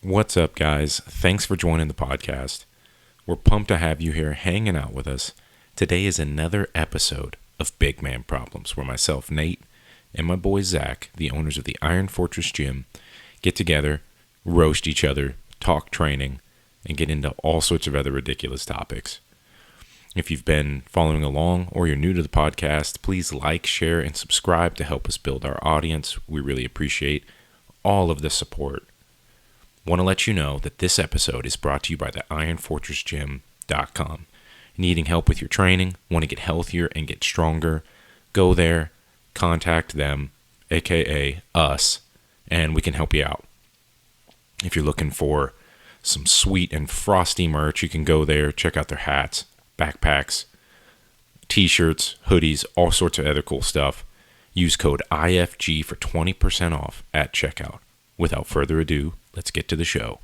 What's up, guys? Thanks for joining the podcast. We're pumped to have you here hanging out with us. Today is another episode of Big Man Problems, where myself, Nate, and my boy Zach, the owners of the Iron Fortress Gym, get together, roast each other, talk training, and get into all sorts of other ridiculous topics. If you've been following along or you're new to the podcast, please like, share, and subscribe to help us build our audience. We really appreciate all of the support. Want to let you know that this episode is brought to you by the ironfortressgym.com. Needing help with your training, want to get healthier and get stronger, go there, contact them, aka us, and we can help you out. If you're looking for some sweet and frosty merch, you can go there, check out their hats, backpacks, t-shirts, hoodies, all sorts of other cool stuff. Use code IFG for 20% off at checkout. Without further ado, let's get to the show.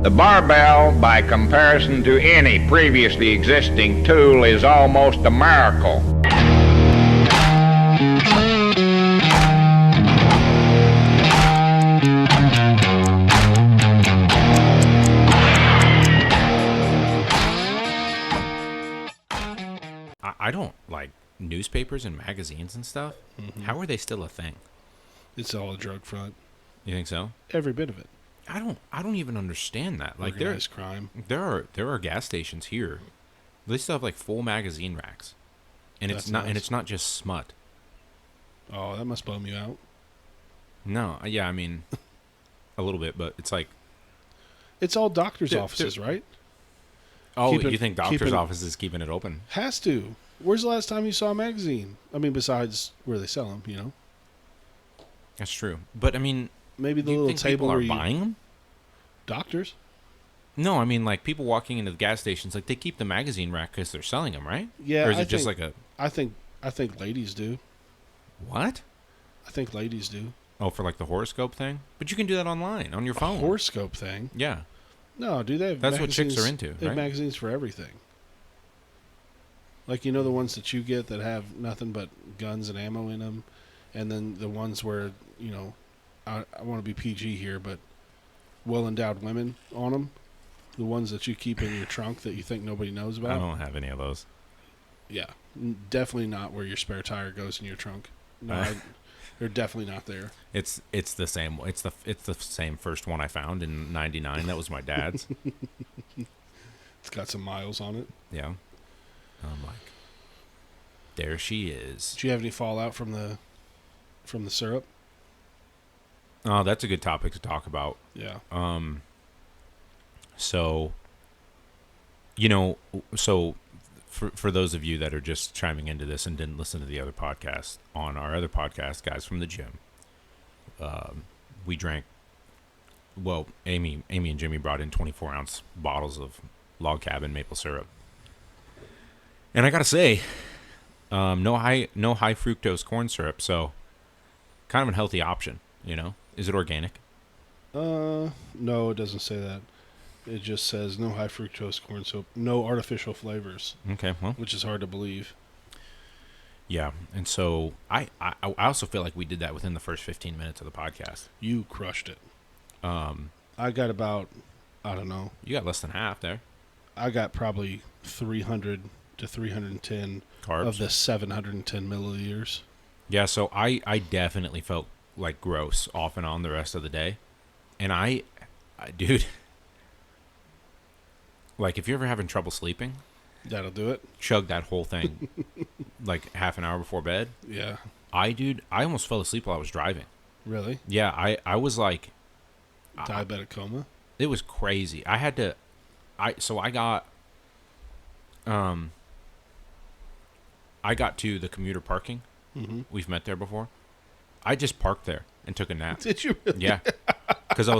The barbell, by comparison to any previously existing tool, is almost a miracle. I don't like newspapers and magazines and stuff. Mm-hmm. How are they still a thing? It's all a drug front. You think so? Every bit of it. I don't even understand that. Like Organized crime. There are gas stations here. They still have like full magazine racks. And That's it's not nice. and it's not just smut. Oh, that must bum you out. No, yeah, I mean a little bit, but it's like It's all doctors' offices, right? oh, Keep it- you think keep doctors' it- offices keeping it open? Has to. Where's the last time you saw a magazine? I mean, besides where they sell them, you know? That's true. But I mean, Maybe the you little think table people where are you... buying them? Doctors? No, I mean like people walking into the gas stations, like they keep the magazine rack because they're selling them, right? Yeah. Or is I it just think- like a I think ladies do. what? I think ladies do. Oh, for like the horoscope thing? But you can do that online on your phone. A horoscope thing? Yeah. No, do they have That's what chicks magazines- are into, They have right? magazines for everything. Like, you know the ones that you get that have nothing but guns and ammo in them? And then the ones where, you know, I want to be PG here, but well-endowed women on them? The ones that you keep in your trunk that you think nobody knows about? I don't have any of those. Yeah. Definitely not where your spare tire goes in your trunk. No, they're definitely not there. It's the same. It's the same first one I found in '99. That was my dad's. It's got some miles on it. Yeah. I'm like, there she is. Did you have any fallout from the syrup? Oh, that's a good topic to talk about. Yeah. So, you know, for those of you that are just chiming into this and didn't listen to the other podcast, on our other podcast, Guys from the Gym, we drank. Well, Amy and Jimmy brought in 24-ounce bottles of log cabin maple syrup. And I gotta say, no high fructose corn syrup, so kind of a healthy option. You know, is it organic? No, it doesn't say that. It just says no high fructose corn syrup, no artificial flavors, Okay, well, which is hard to believe. yeah. And so I also feel like we did that within the first 15 minutes of the podcast. You crushed it. I got about, I don't know, You got less than half there. I got probably 300 to 310 Carbs. of the 710 milliliters. Yeah, so I definitely felt like gross off and on the rest of the day. And I dude, like if you're ever having trouble sleeping, That'll do it. chug that whole thing like half an hour before bed. Yeah. I almost fell asleep while I was driving. Really? Yeah, I was like, Diabetic coma? it was crazy. I had to, I got to the commuter parking. Mm-hmm. We've met there before. I just parked there and took a nap. Did you really? Yeah, because I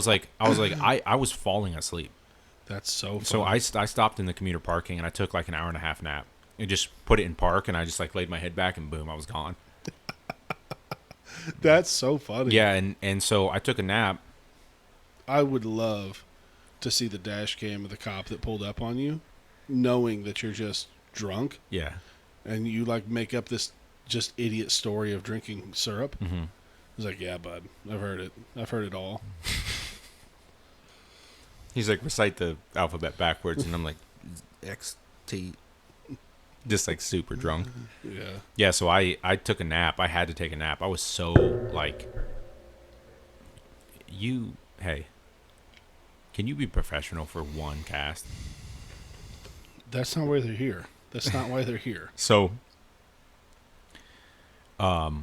was falling asleep. That's so funny. So I stopped in the commuter parking and I took like an hour and a half nap and just put it in park and I just like laid my head back and boom, I was gone. That's so funny. Yeah, and so I took a nap. I would love to see the dash cam of the cop that pulled up on you, knowing that you're just drunk Yeah. and you like make up this just idiot story of drinking syrup. Mm-hmm. He's like, yeah, bud, I've heard it. I've heard it all. He's like, recite the alphabet backwards, and I'm like, XT. Just like super drunk. Yeah. Yeah, so I took a nap. I had to take a nap. I was so like, hey, can you be professional for one cast? That's not why they're here. That's not why they're here. So, that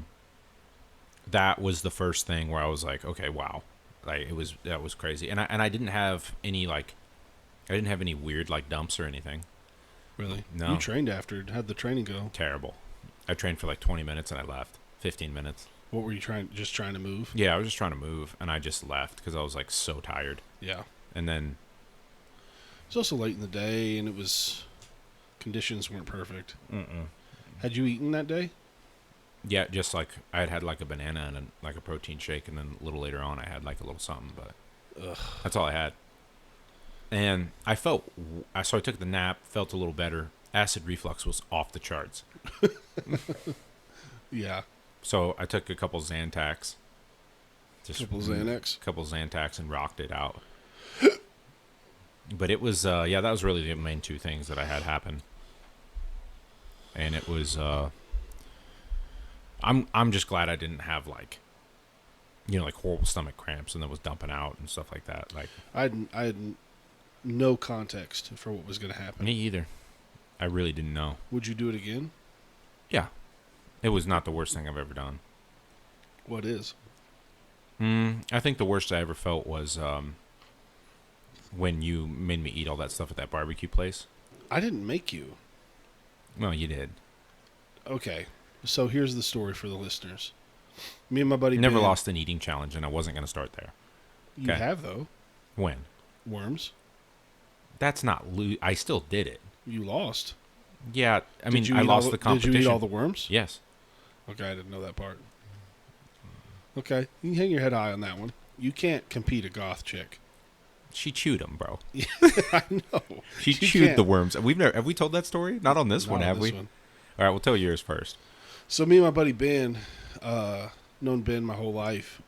was the first thing where I was like, okay, wow, like that was crazy, and I didn't have any weird like dumps or anything. Really? No. You trained after. How'd the training go? Terrible. I trained for like 20 minutes and I left. 15 minutes. What were you just trying to move? Yeah, I was just trying to move, and I just left because I was like so tired. Yeah. And then It was also late in the day, and conditions weren't perfect. Had you eaten that day? yeah, just like I had like a banana and like a protein shake, and then a little later on I had like a little something, but that's all I had. And so I took the nap, felt a little better. Acid reflux was off the charts. Yeah. So I took a couple Zantacs. Couple Xanax? Couple Zantacs and rocked it out. But it was, that was really the main two things that I had happen. And it was, I'm just glad I didn't have like horrible stomach cramps and then was dumping out and stuff like that. Like I had no context for what was going to happen. Me either. I really didn't know. Would you do it again? Yeah. It was not the worst thing I've ever done. What is? I think the worst I ever felt was when you made me eat all that stuff at that barbecue place. I didn't make you. Well, you did. Okay. So here's the story for the listeners. Me and my buddy Never Ben, lost an eating challenge, and I wasn't going to start there. You Okay. have, though. When? Worms. That's not I still did it. You lost. Yeah, I mean, I lost the competition. Did you eat all the worms? Yes. Okay, I didn't know that part. Okay, you can hang your head high on that one. You can't compete a goth chick. She chewed them, bro. I know. She chewed the worms. Have we told that story? Not on this Not one, on have this we? one. All right, we'll tell yours first. So me and my buddy Ben, known Ben my whole life,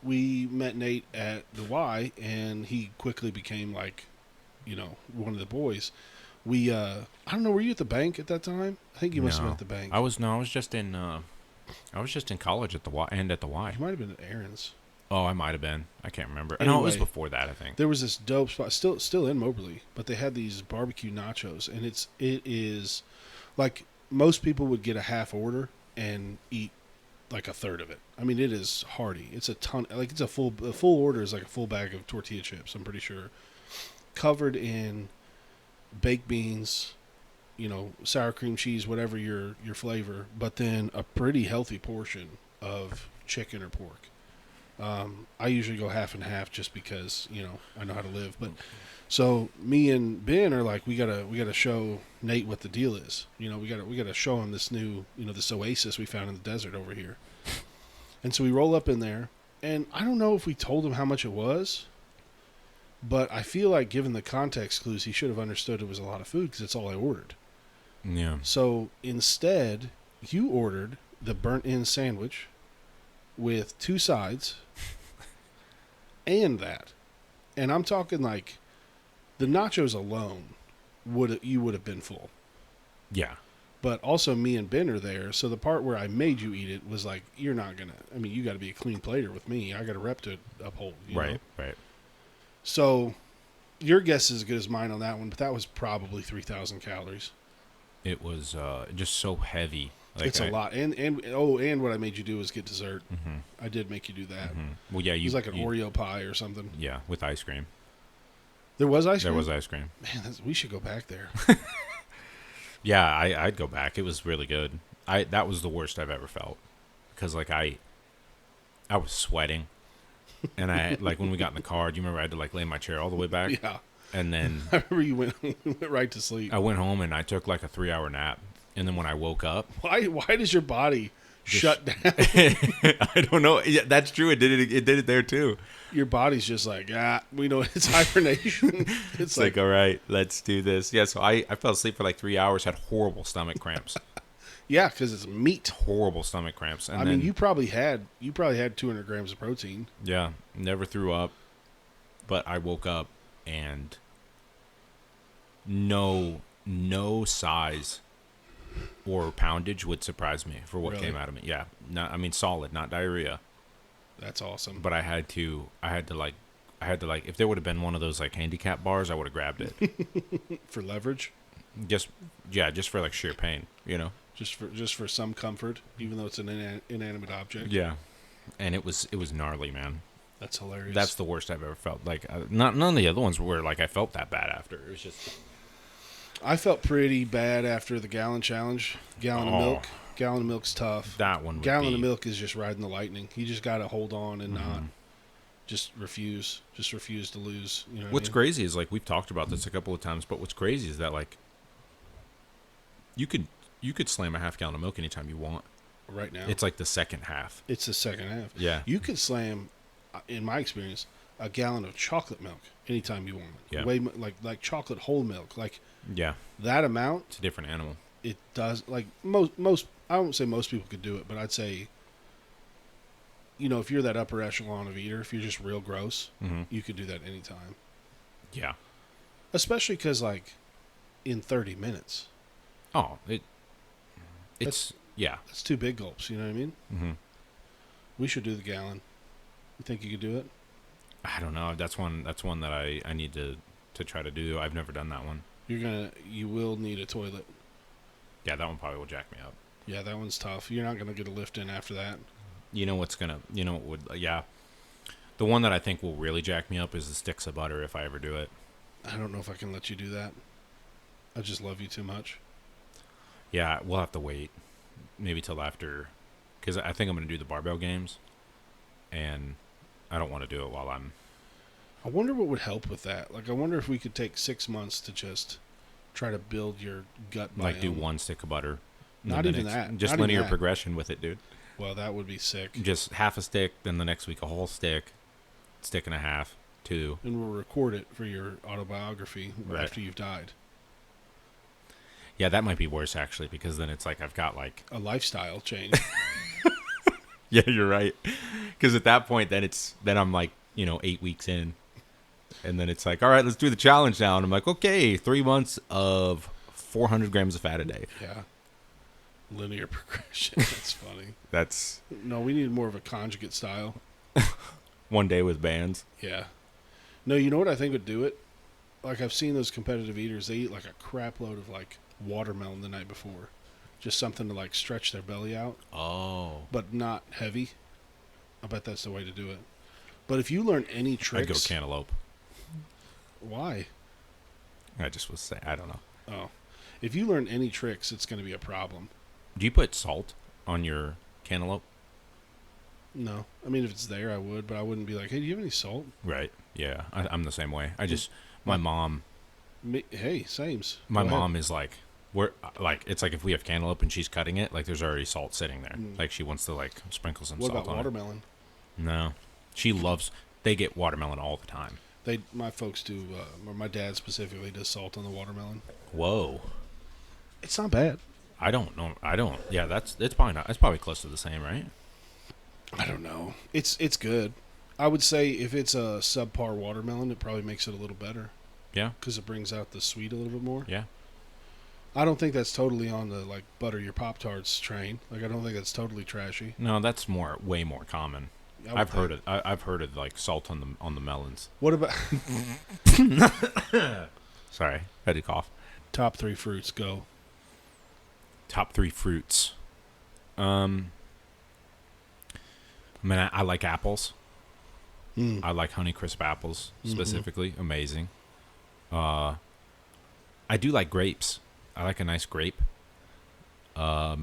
we met Nate at the Y, and he quickly became like, one of the boys. We, I don't know, were you at the bank at that time? I think you must have been at the bank. I was just in college at the Y and at the Y. You might have been at Aaron's. Oh, I might have been. I can't remember. Anyway, No, it was before that, I think. There was this dope spot, still in Moberly, but they had these barbecue nachos, and it is like most people would get a half order and eat like a third of it. I mean, it is hearty. It's a ton. Like it's a full order is like a full bag of tortilla chips. I'm pretty sure, covered in baked beans, sour cream cheese, whatever your flavor, but then a pretty healthy portion of chicken or pork. I usually go half and half just because, I know how to live. But so me and Ben are like, we gotta show Nate what the deal is. We gotta show him this new, this oasis we found in the desert over here. And so we roll up in there, and I don't know if we told him how much it was, but I feel like given the context clues, he should have understood it was a lot of food because it's all I ordered. Yeah. So instead, you ordered the burnt-in sandwich with 2 sides and that. And I'm talking like the nachos alone you would have been full. Yeah. But also me and Ben are there, so the part where I made you eat it was like, you're not going to, I mean, you got to be a clean plater with me. I got a rep to uphold. Right. So your guess is as good as mine on that one, but that was probably 3,000 calories. It was just so heavy. Like it's a lot. And what I made you do was get dessert. Mm-hmm. I did make you do that. Mm-hmm. Well, yeah. It was like an Oreo pie or something. Yeah, with ice cream. There was ice cream? There was ice cream. Man, we should go back there. Yeah, I'd go back. It was really good. That was the worst I've ever felt. Because, like, I was sweating. And like, when we got in the car, do you remember I had to, like, lay in my chair all the way back? Yeah. And then I remember you went right to sleep. I went home and I took, like, a 3-hour nap. And then when I woke up... Why does your body shut down? I don't know. Yeah, that's true. It did it there, too. Your body's just like, we know it's hibernation. It's like, all right, let's do this. Yeah, so I fell asleep for like 3 hours, had horrible stomach cramps. Yeah, because it's meat. Horrible stomach cramps. And I mean, you probably had 200 grams of protein. Yeah, never threw up, but I woke up and no size or poundage would surprise me for what Really? came out of me. Yeah, solid, not diarrhea. That's awesome. But I had to like, if there would have been one of those like handicap bars, I would have grabbed it. For leverage, just for like sheer pain, just for some comfort, even though it's an inanimate object. Yeah, and it was gnarly, man. That's hilarious. That's the worst I've ever felt. Like, none of the other ones were like I felt that bad after. It was just. I felt pretty bad after the gallon challenge. Gallon of milk. Oh. Gallon of milk's tough. That one would Gallon be. of milk is just riding the lightning. You just got to hold on and not just refuse. Just refuse to lose. You know What's what crazy is, like, we've talked about this a couple of times, but what's crazy is that, like, you could slam a half gallon of milk anytime you want. I mean? Right now. It's like the second half. It's the second half. Yeah. You could slam, in my experience, a gallon of chocolate milk anytime you want. Yeah. Like chocolate whole milk. Like Yeah. that amount. It's a different animal. It does, like most I won't say most people could do it, but I'd say, if you're that upper echelon of eater, if you're just real gross, you could do that anytime. Yeah. Especially because, like, in 30 minutes, Oh, it's yeah. that's 2 big gulps. You know what I mean? Mm-hmm. We should do the gallon. You think you could do it? I don't know. That's one that I need to try to do. I've never done that one. You will need a toilet. Yeah, that one probably will jack me up. Yeah, that one's tough. You're not gonna get a lift in after that. What would, yeah. The one that I think will really jack me up is the sticks of butter if I ever do it. I don't know if I can let you do that. I just love you too much. Yeah, we'll have to wait. Maybe till after, because I think I'm going to do the barbell games, and I don't want to do it while I'm. I wonder what would help with that. Like, I wonder if we could take 6 months to just try to build your gut biome. Like, do one stick of butter. Not even that. Just Not even linear that. progression with it, dude. Well, that would be sick. Just half a stick, then the next week a whole stick, stick and a half, 2. And we'll record it for your autobiography Right. after you've died. Yeah, that might be worse, actually, because then it's like I've got, like... A lifestyle change. Yeah, you're right. Because at that point, then I'm like, 8 weeks in. And then it's like, all right, let's do the challenge now. And I'm like, okay, 3 months of 400 grams of fat a day. Yeah. Linear progression. That's funny. That's No, we need more of a conjugate style. one day with bands. Yeah. No, you know what I think would do it? Like, I've seen those competitive eaters, they eat like a crap load of, like, watermelon the night before. Just something to, like, stretch their belly out, Oh. but not heavy. I bet that's the way to do it. But if you learn any tricks... I'd go cantaloupe. Why? I just was saying, I don't know. Oh. If you learn any tricks, it's going to be a problem. Do you put salt on your cantaloupe? No. I mean, if it's there, I would, but I wouldn't be like, hey, do you have any salt? Right. Yeah, I'm the same way. My mom Hey, sames. My Go ahead. mom is like, it's like if we have cantaloupe and she's cutting it, like there's already salt sitting there. Like she wants to like sprinkle some What salt about on watermelon? it. No, they get watermelon all the time. My folks do, or my dad specifically does salt on the watermelon. Whoa, It's not bad. I don't know. Yeah, it's probably not. It's probably close to the same, right? I don't know. It's good. I would say if it's a subpar watermelon, it probably makes it a little better Yeah, because it brings out the sweet a little bit more. yeah. I don't think that's totally on the like butter your Pop-Tarts train. Like, I don't think that's totally trashy. No, that's way more common. I've heard it. I've heard of like salt on the melons. What about Sorry, had to cough. top 3 fruits? Go. Top 3 fruits. I mean, I like apples. I like Honeycrisp apples specifically. Amazing. I do like grapes. I like a nice grape. I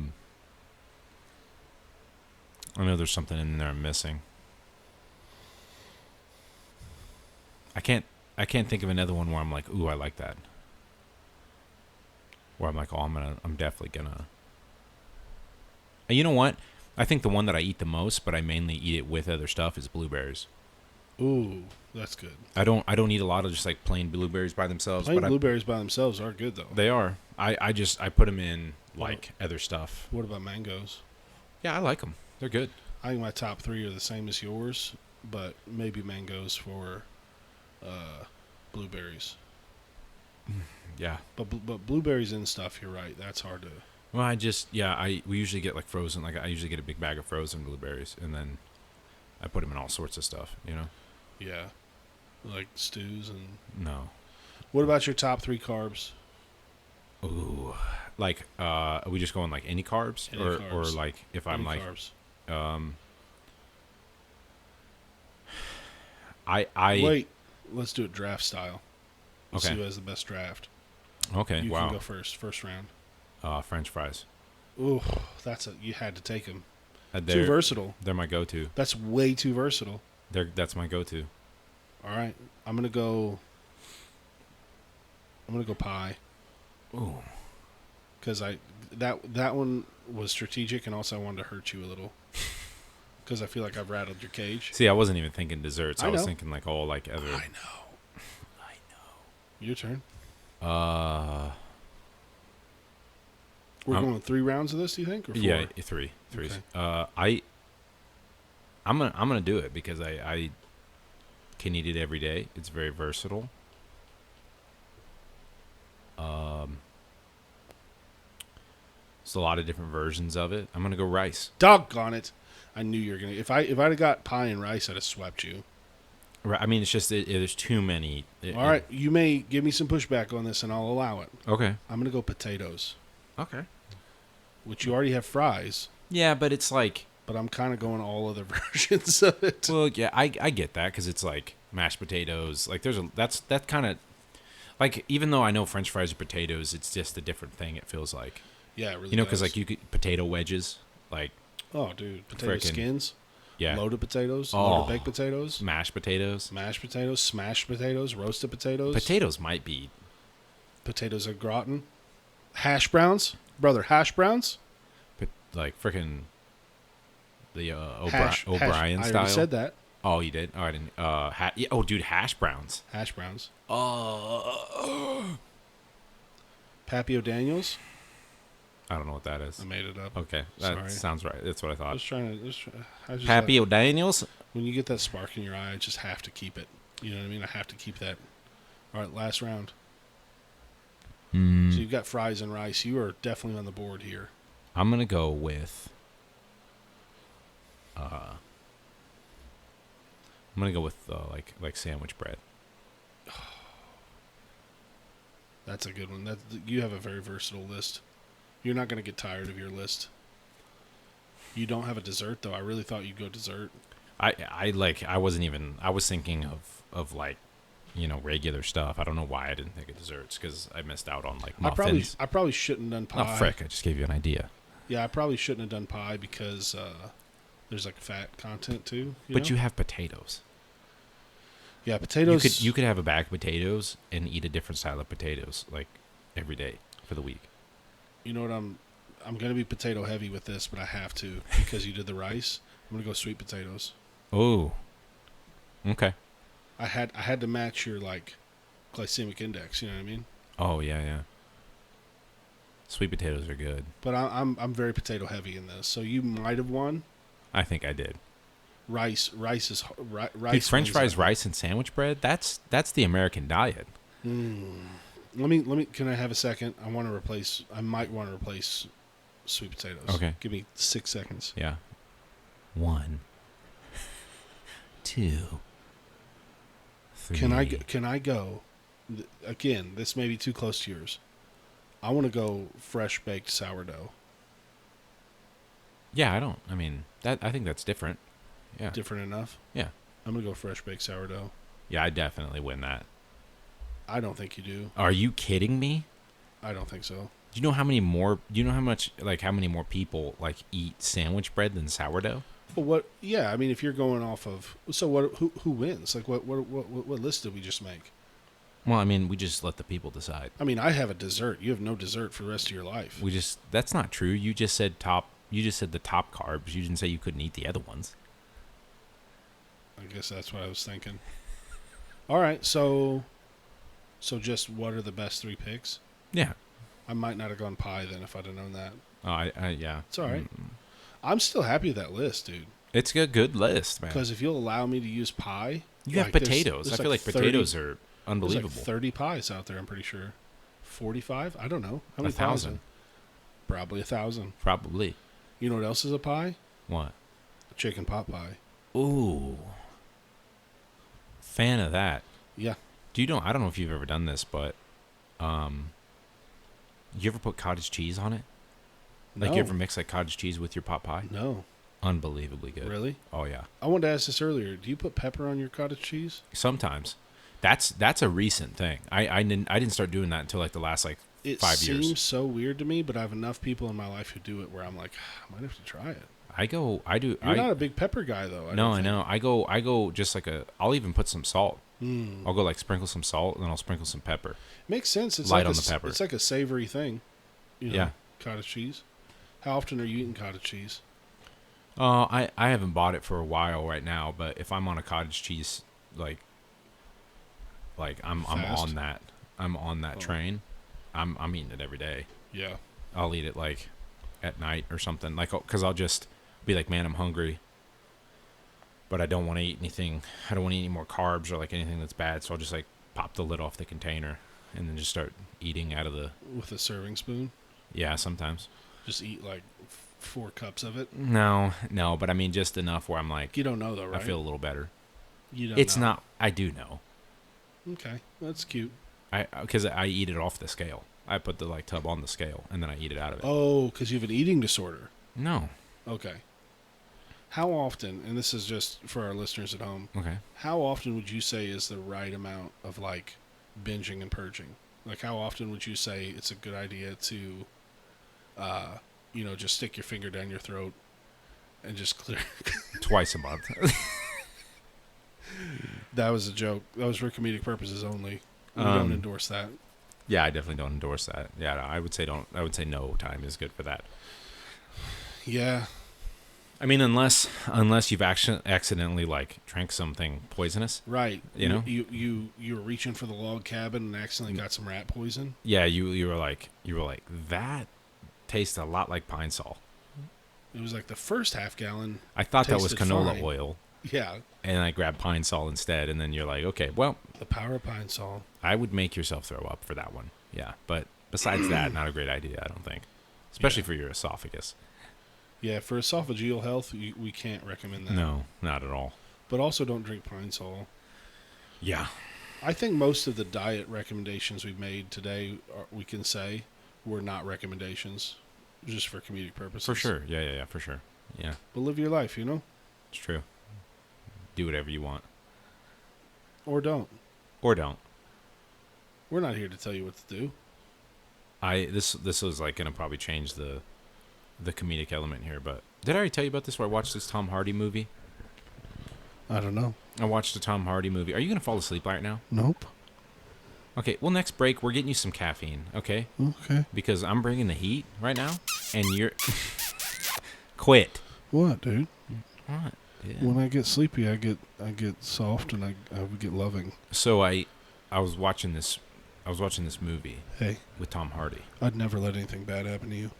know there's something in there I'm missing. I can't think of another one where I'm like, ooh, I like that. Where I'm like, oh, I'm definitely gonna. And you know what? I think the one that I eat the most, but I mainly eat it with other stuff, is blueberries. Ooh, that's good. I don't eat a lot of just like plain blueberries by themselves. Plain but blueberries by themselves are good, though. they are. I put them in like other stuff. What about mangoes? Yeah, I like them. They're good. I think my top 3 are the same as yours, but maybe mangoes for blueberries. Yeah. But blueberries and stuff, you're right. That's hard to... Well, we usually get like frozen, like I usually get a big bag of frozen blueberries, and then I put them in all sorts of stuff, you know? Yeah. Like stews and... No. What about your top 3 carbs? Ooh. Like, are we just going like any carbs? Any or carbs. like if I'm Any like, carbs. I Wait. Let's do it draft style. Let's Okay. see who has the best draft. Okay. You Wow. can go first round. French fries. Ooh, you had to take them. Too They're versatile. they're my go-to. That's way too versatile. That's my go-to. All right, I'm gonna go pie Ooh. because that one was strategic, and also I wanted to hurt you a little because I feel like I've rattled your cage. See, I wasn't even thinking desserts. I was know. thinking like all like other. I know. Your turn. We're going 3 rounds of this, do you think? Or 4? Yeah, three. Okay. I'm gonna do it because I can eat it every day. It's very versatile. There's a lot of different versions of it. I'm gonna go rice. Doggone it! I knew you were gonna. If I'd have got pie and rice, I'd have swept you. Right. I mean, it's just there's too many. All right, you may give me some pushback on this, and I'll allow it. Okay. I'm gonna go potatoes, Okay. which you already have fries, Yeah, but it's like. but I'm kind of going all other versions of it. Well, yeah, I get that because it's like mashed potatoes. Like that's kind of like, even though I know French fries are potatoes, it's just a different thing. It feels like, Yeah, it really. you know, because does. like you could potato wedges, like Oh, dude, potato Frickin' skins, yeah, loaded potatoes, Oh. loaded baked potatoes, mashed potatoes. mashed potatoes, smashed potatoes, roasted potatoes, Potatoes might be potatoes au gratin, hash browns, brother, hash browns. like freaking the I O'Brien style. already said that. Oh, you did? Oh, I didn't. Yeah, oh, dude, hash browns. Hash browns. I Pappy O'Daniels. don't know what that is. I made it up. Okay, that Sorry. sounds right. That's what I I thought. was trying to. I just Pappy O'Daniels. when you get that spark in your eye, I just have to keep it. You know what I mean? I have to keep that. All right, last round. So you've got fries and rice. You are definitely on the board here. I'm gonna go with. I'm gonna go with like sandwich bread. That's a good one. You have a very versatile list. You're not going to get tired of your list. You don't have a dessert though. I really thought you'd go dessert. I was thinking of like, you know, regular stuff. I don't know why I didn't think of desserts because I missed out on like muffins. I probably shouldn't have done Oh pie. frick! I just gave you an idea. Yeah, I probably shouldn't have done pie because there's like fat content too. But you have potatoes. Yeah, potatoes. You could have a bag of potatoes and eat a different style of potatoes like every day for the week. You know what? I'm going to be potato heavy with this, but I have to because you did the rice. I'm going to go sweet potatoes. Oh. Okay. I had to match your like glycemic index. You know what I mean? Oh yeah. Sweet potatoes are good. But I'm very potato heavy in this, so you might have won. I think I did. Rice is rice. Dude, French wins fries, that. rice, and sandwich bread. That's the American diet. Let me. Can I have a second? I might want to replace sweet potatoes. Okay. Give me 6 seconds. Yeah. 1, 2, 3. Can I go? Again, this may be too close to yours. I want to go fresh baked sourdough. Yeah, I think that's different. Yeah. Different enough. Yeah. I'm gonna go fresh baked sourdough. Yeah, I definitely win that. I don't think you do. Are you kidding me? I don't think so. Do you know how many more people like eat sandwich bread than sourdough? Well, what? Yeah, I mean, if you're going off of what? Who wins? Like what list did we just make? Well, I mean, we just let the people decide. I mean, I have a dessert. You have no dessert for the rest of your life. That's not true. You just said the top carbs. You didn't say you couldn't eat the other ones. I guess that's what I was thinking. All right, so just what are the best 3 picks? Yeah. I might not have gone pie then if I'd have known that. Oh, yeah. It's all right. I'm still happy with that list, dude. It's a good list, man. Because if you'll allow me to use pie, You have like, there's- potatoes. there's I feel like potatoes are. unbelievable. There's like 30 pies out there, I'm pretty sure. 45? I don't know. How many 1,000. Probably 1,000. Probably. You know what else is a pie? What? A chicken pot pie. Ooh. Fan of that. Yeah. I don't know if you've ever done this, but you ever put cottage cheese on it? Like, No. you ever mix like cottage cheese with your pot pie? No. Unbelievably good. Really? Oh yeah. I wanted to ask this earlier. Do you put pepper on your cottage cheese? Sometimes. That's a recent thing. I didn't start doing that until like the last like It 5 years. seems so weird to me, but I have enough people in my life who do it where I'm like, I might have to try it. You're You're not a big pepper guy, though. No, I know. I go just like I'll even put some salt. Mm. I'll go like sprinkle some salt and then I'll sprinkle some pepper. Makes sense. It's Light like on the pepper. It's like a savory thing. You know, Yeah. Cottage cheese. How often are you eating cottage cheese? I haven't bought it for a while right now, but if I'm on a cottage cheese like I'm Fast? on that. I'm on that train. I'm eating it every day. Yeah. I'll eat it like at night or something. Like, cuz I'll just be like, "Man, I'm hungry." But I don't want to eat anything. I don't want to eat any more carbs or like anything that's bad, so I'll just like pop the lid off the container and then just start eating out of the With a serving spoon? Yeah, sometimes. Just eat like 4 cups of it? No, but I mean just enough where I'm like You don't know, though, right? I feel a little better. You don't It's know. not I do know. Okay. That's cute. Cuz I eat it off the scale. I put the like tub on the scale and then I eat it out of it. Oh, because you have an eating disorder. No. Okay. How often, and this is just for our listeners at home, Okay. how often would you say is the right amount of like binging and purging? Like, how often would you say it's a good idea to, just stick your finger down your throat and just clear? Twice a month. That was a joke. That was for comedic purposes only. We don't endorse that. Yeah, I definitely don't endorse that. Yeah, I would say no time is good for that. Yeah. I mean, unless you've accidentally like drank something poisonous. Right. You know? You were reaching for the log cabin and accidentally got some rat poison. Yeah, you were like that tastes a lot like pine sol. It was like the first half gallon. I thought that was Tasted canola fine. oil, Yeah. and I grabbed pine sol instead. And then you're like, okay, well, The power of pine sol. I would make yourself throw up for that one. Yeah, but besides that, not a great idea, I don't think, especially for your esophagus. Yeah, for esophageal health, we can't recommend that. No, not at all. But also don't drink pine sol. Yeah. I think most of the diet recommendations we've made today, we can say, were not recommendations, just for comedic purposes. For sure. Yeah, for sure. Yeah, But live your life, you know? it's true. Do whatever you want. Or don't. Or don't. We're not here to tell you what to do. This was like going to probably change the comedic element here, but did I already tell you about this where I watched this Tom Hardy movie? I don't know. I watched a Tom Hardy movie. Are you going to fall asleep right now? Nope. Okay, well, next break, we're getting you some caffeine, okay? Okay. Because I'm bringing the heat right now, and you're... Quit. What, dude? What? Yeah. When I get sleepy, I get soft and I get loving. So I was watching this movie Hey, with Tom Hardy. I'd never let anything bad happen to you.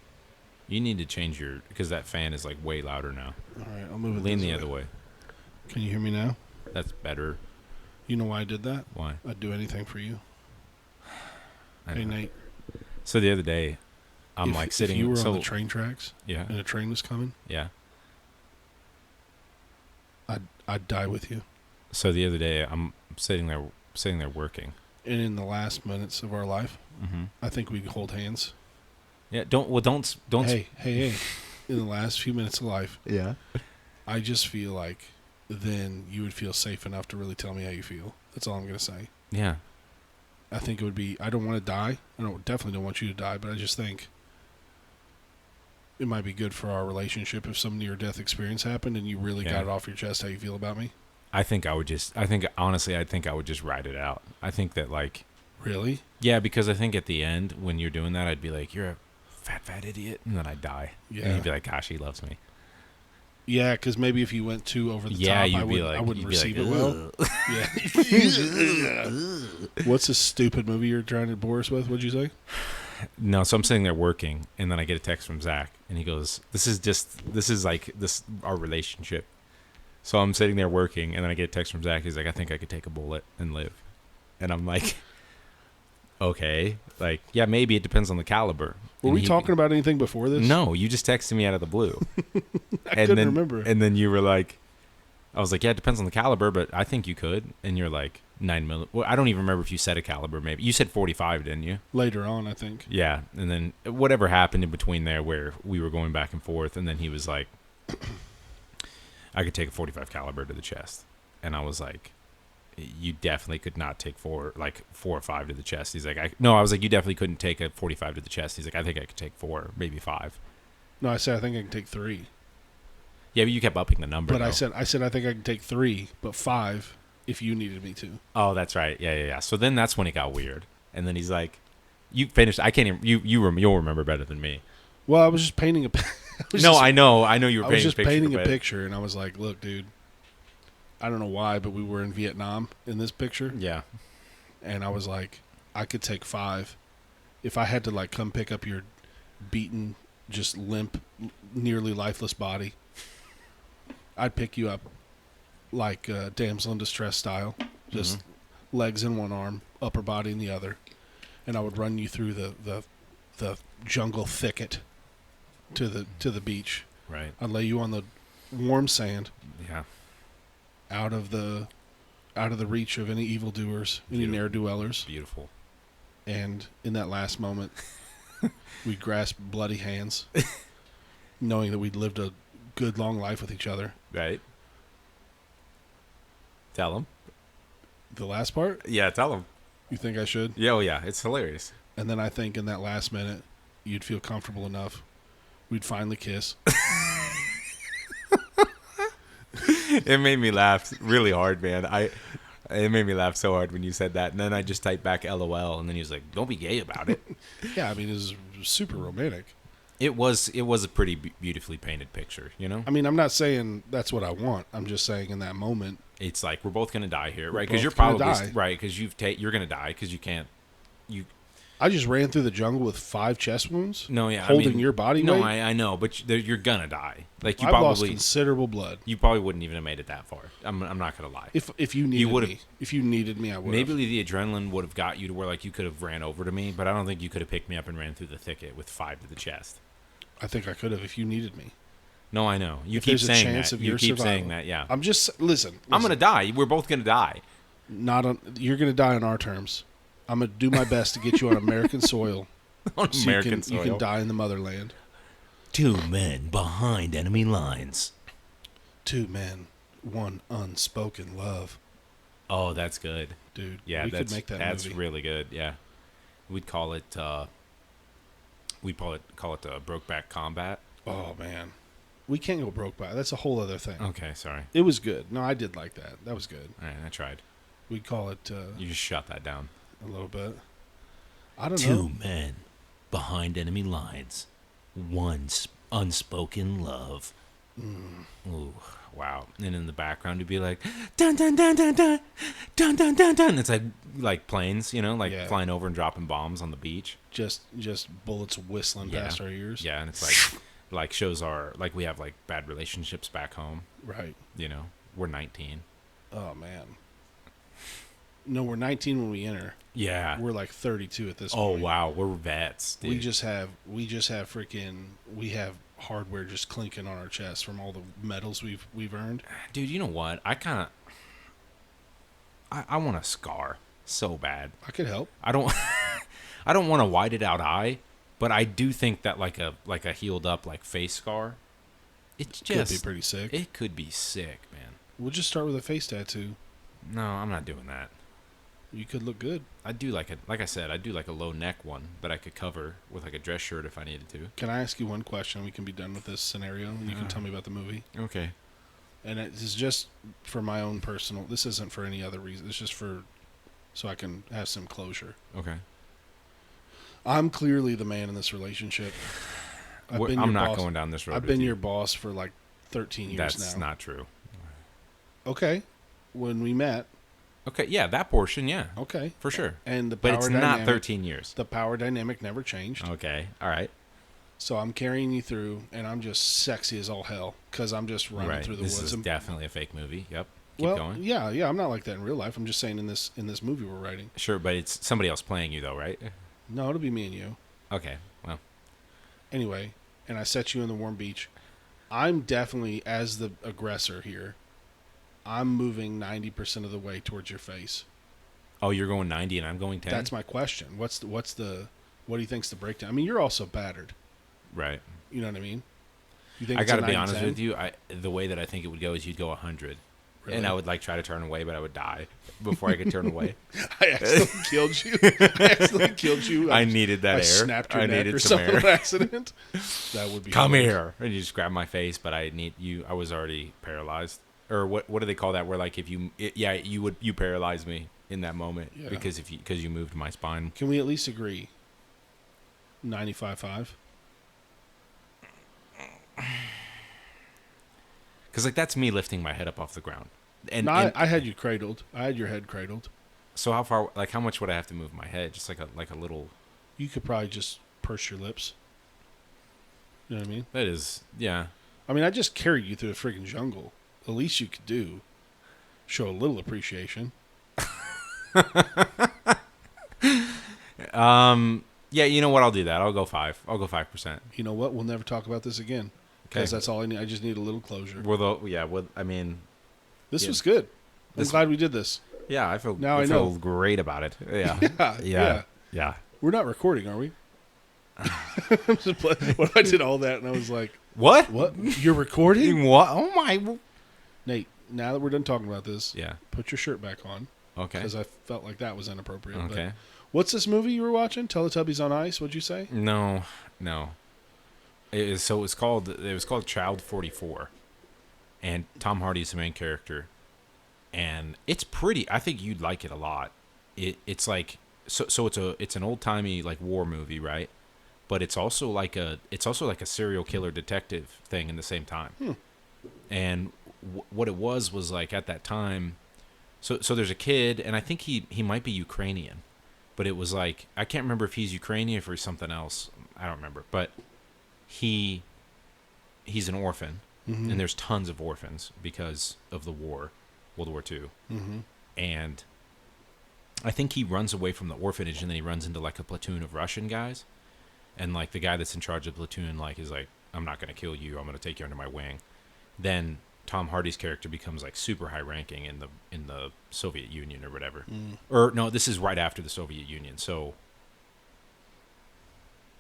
You need to change because that fan is like way louder now. All right, I'll move it. Lean this the other way. Can you hear me now? That's better. You know why I did that? Why? I'd do anything for you. I Hey, know. Nate. So the other day, I'm if, like sitting. If you were so, on the train tracks yeah, and a train was coming, yeah. I'd die with you. So the other day, I'm sitting there working. And in the last minutes of our life, Mm-hmm. I think we could hold hands. Yeah. Don't. Hey. In the last few minutes of life, Yeah. I just feel like then you would feel safe enough to really tell me how you feel. That's all I'm going to say. Yeah. I think it would be, I don't want to die. Definitely don't want you to die, but I just think it might be good for our relationship if some near-death experience happened and you really got it off your chest how you feel about me. Honestly, I think I would just ride it out. I think that like, Really? yeah, because I think at the end when you're doing that, I'd be like, you're a fat idiot, and then I'd die. Yeah. And you'd be like, gosh, he loves me. Yeah, because maybe if you went too over the top, I wouldn't receive it well. Yeah. What's this stupid movie you're trying to bore us with? What'd you say? No, so I'm sitting there working, and then I get a text from Zach, and he goes, this is like our relationship. So I'm sitting there working, and then I get a text from Zach. He's like, I think I could take a bullet and live. And I'm like, okay. Like, yeah, maybe it depends on the caliber. Were we talking about anything before this? No, you just texted me out of the blue. I couldn't remember. And then you were like, I was like, yeah, it depends on the caliber, but I think you could. And you're like, 9mm. Well, I don't even remember if you said a caliber. Maybe you said 45, didn't you? Later on, I think. Yeah, and then whatever happened in between there, where we were going back and forth, and then he was like, I could take a 45 caliber to the chest, and I was like, you definitely could not take 4 or 5 to the chest. He's like, I was like, you definitely couldn't take a 45 to the chest. He's like, I think I could take 4, maybe 5. No, I said I think I can take 3. Yeah, but you kept upping the number. But though. I said I think I can take 3, but 5 if you needed me to. Oh, that's right. Yeah. So then that's when it got weird. And then he's like, you finished. I can't even, you'll remember better than me. Well, I was just painting a I know you were painting a picture. I was just painting a picture, and I was like, look, dude, I don't know why, but we were in Vietnam in this picture. Yeah. And I was like, I could take 5. If I had to, like, come pick up your beaten, just limp, nearly lifeless body, I'd pick you up like damsel in distress style, just legs in one arm, upper body in the other, and I would run you through the jungle thicket to the beach. Right. I'd lay you on the warm sand. Yeah. Out of the reach of any evildoers, any ne'er-do-wellers. Beautiful. And in that last moment, we'd grasp bloody hands, knowing that we'd lived a good long life with each other. Right. Tell him. The last part? Yeah, tell him. You think I should? Yeah, yeah, it's hilarious. And then I think in that last minute, you'd feel comfortable enough. We'd finally kiss. It made me laugh really hard, man. It made me laugh so hard when you said that. And then I just typed back LOL, and then he was like, don't be gay about it. Yeah, I mean, it was super romantic. It was a pretty beautifully painted picture, you know? I mean, I'm not saying that's what I want. I'm just saying in that moment. It's like, we're both going to die here, right? Because You're probably, die. right, because you're going to die because you can't, I just ran through the jungle with 5 chest wounds. No, yeah. Holding your body weight. No, I know, but you're going to die. Like, you I've probably lost considerable blood. You probably wouldn't even have made it that far. I'm not going to lie. If you needed me. If you needed me, I would have. Maybe the adrenaline would have got you to where, like, you could have ran over to me, but I don't think you could have picked me up and ran through the thicket with 5 to the chest. I think I could have if you needed me. No, I know. You if keep there's saying a chance that. Of you your keep survival. saying that, yeah. I'm just listen. I'm going to die. We're both going to die. You're going to die on our terms. I'm going to do my best to get you on American soil. On so American soil. You can die in the motherland. 2 men behind enemy lines. 2 men, 1 unspoken love. Oh, that's good, dude. Yeah, we could make that that's movie. really good. Yeah, we'd call it. We'd call it Brokeback Combat. Oh man, we can't go broke by. That's a whole other thing. Okay, sorry. It was good. No, I did like that. That was good. All right, I tried. We'd call it. You just shut that down a little bit. I don't Two know. men behind enemy lines. 1 unspoken love. Ooh, wow. And in the background, you'd be like, dun dun dun dun dun dun dun dun dun. It's like planes, you know, flying over and dropping bombs on the beach. Just bullets whistling past our ears. Yeah, and it's like shows our we have like bad relationships back home. Right. You know, we're 19. Oh man. No, we're 19 when we enter. Yeah. We're like 32 at this point. Oh wow, we're vets. Dude. We just have hardware just clinking on our chests from all the medals we've earned. Dude, you know what? I want a scar so bad. I could help. I don't want a whited out eye, but I do think that like a healed up face scar, it's just could be pretty sick. It could be sick, man. We'll just start with a face tattoo. No, I'm not doing that. You could look good. I'd do like I said, I'd do like a low neck one that I could cover with like a dress shirt if I needed to. Can I ask you one question? We can be done with this scenario, and you can tell me about the movie. Okay. And this is just for my own personal. This isn't for any other reason. It's just so I can have some closure. Okay. I'm clearly the man in this relationship. I'm not going down this road. I've been your boss for like 13 years now. That's not true. Okay. When we met. Okay, yeah, that portion, yeah. Okay. For sure. And the power but it's dynamic, not 13 years. The power dynamic never changed. Okay, all right. So I'm carrying you through, and I'm just sexy as all hell because I'm just running through the woods. This is definitely a fake movie, yep. keep going? Yeah. I'm not like that in real life. I'm just saying in this movie we're writing. Sure, but it's somebody else playing you though, right? No, it'll be me and you. Okay, well. Anyway, and I set you in the warm beach. I'm definitely, as the aggressor here, I'm moving 90% of the way towards your face. Oh, you're going 90 and I'm going 10? That's my question. What do you think's the breakdown? I mean, you're also battered. Right. You know what I mean? You think I it's got to a be honest 90-10? with you. The way that I think it would go is you'd go 100. Really? And I would like try to turn away, but I would die before I could turn away. I accidentally killed you. I needed that I air. snapped your I neck needed or some something air. on accident. That would be Come hilarious. here. And you just grab my face, but I was already paralyzed. Or what do they call that? Where like if you paralyze me in that moment because you moved my spine. Can we at least agree? 95.5. Because like that's me lifting my head up off the ground. And, No, and I had you cradled. I had your head cradled. so how far? Like how much would I have to move my head? Just like a little. You could probably just purse your lips. You know what I mean? That is, yeah. I mean, I just carried you through the friggin' jungle. The least you could do, show a little appreciation. Yeah, you know what? I'll do that. I'll go 5. I'll go 5%. You know what? We'll never talk about this again. Because that's all I need. I just need a little closure. I mean, This was good. I'm glad we did this. yeah, I feel Now I I feel know. great about it. Yeah. Yeah. Yeah. We're not recording, are we? What if I did all that and I was like, What? what? You're recording? What? Oh my. Nate, now that we're done talking about this, Yeah. put your shirt back on. Okay. Because I felt like that was inappropriate. Okay. But what's this movie you were watching? Teletubbies on Ice? What'd you say? No. It was called Child 44, and Tom Hardy's the main character, and it's pretty. I think you'd like it a lot. It's like so it's an old timey like war movie, right? But it's also like a serial killer detective thing in the same time. And what it was like at that time. So there's a kid, and I think he might be Ukrainian, but it was like I can't remember if he's Ukrainian or if he's something else. I don't remember, but he's an orphan, and there's tons of orphans because of the war, World War II, and I think he runs away from the orphanage, and then he runs into like a platoon of Russian guys, and like the guy that's in charge of the platoon like is like, I'm not gonna kill you, I'm gonna take you under my wing. Then Tom Hardy's character becomes like super high ranking in the Soviet Union or whatever, or no, this is right after the Soviet Union, so.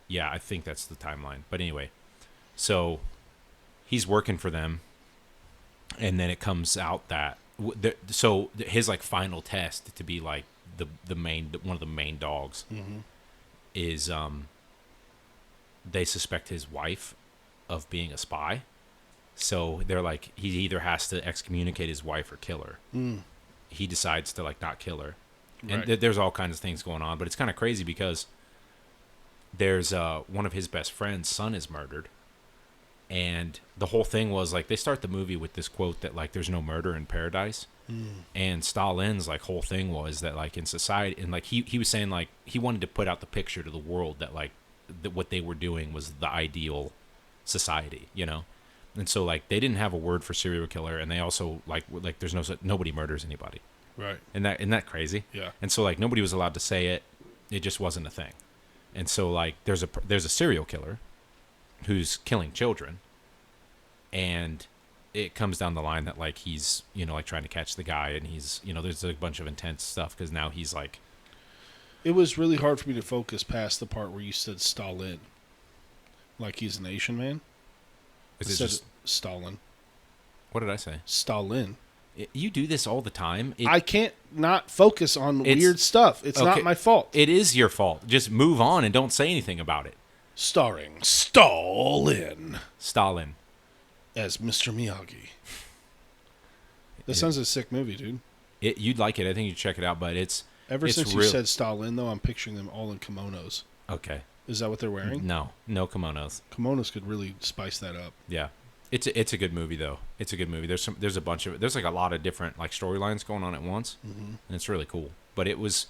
Yeah, I think that's the timeline. But anyway, so he's working for them, and then it comes out that so his like final test to be like the main one of the main dogs is they suspect his wife of being a spy, so they're like he either has to excommunicate his wife or kill her. He decides to like not kill her, and there's all kinds of things going on, but it's kind of crazy because. There's one of his best friend's son is murdered, and the whole thing was like they start the movie with this quote that like there's no murder in paradise, and Stalin's like whole thing was that like in society, and like he was saying like he wanted to put out the picture to the world that like that what they were doing was the ideal society, you know, and so like they didn't have a word for serial killer, and they also like there's nobody murders anybody, Right. isn't that crazy? Yeah. And so like nobody was allowed to say it, it just wasn't a thing. And so, like, there's a serial killer who's killing children, and it comes down the line that, like, he's, you know, like, trying to catch the guy, and he's, you know, there's a bunch of intense stuff, because now he's, like... It was really hard for me to focus past the part where you said Stalin. Like he's an Asian man. Is I it said just... Stalin. What did I say? Stalin. You do this all the time. I can't not focus on weird stuff. It's okay, not my fault. It is your fault. Just move on and don't say anything about it. Starring Stalin as Mr. Miyagi. That sounds like a sick movie, dude. You'd like it. I think you'd check it out, but it's... Ever it's since you real... said Stalin, though, I'm picturing them all in kimonos. Okay. Is that what they're wearing? No kimonos. Kimonos could really spice that up. Yeah. It's a good movie though. It's a good movie. There's a bunch of there's like a lot of different like storylines going on at once, and it's really cool. But it was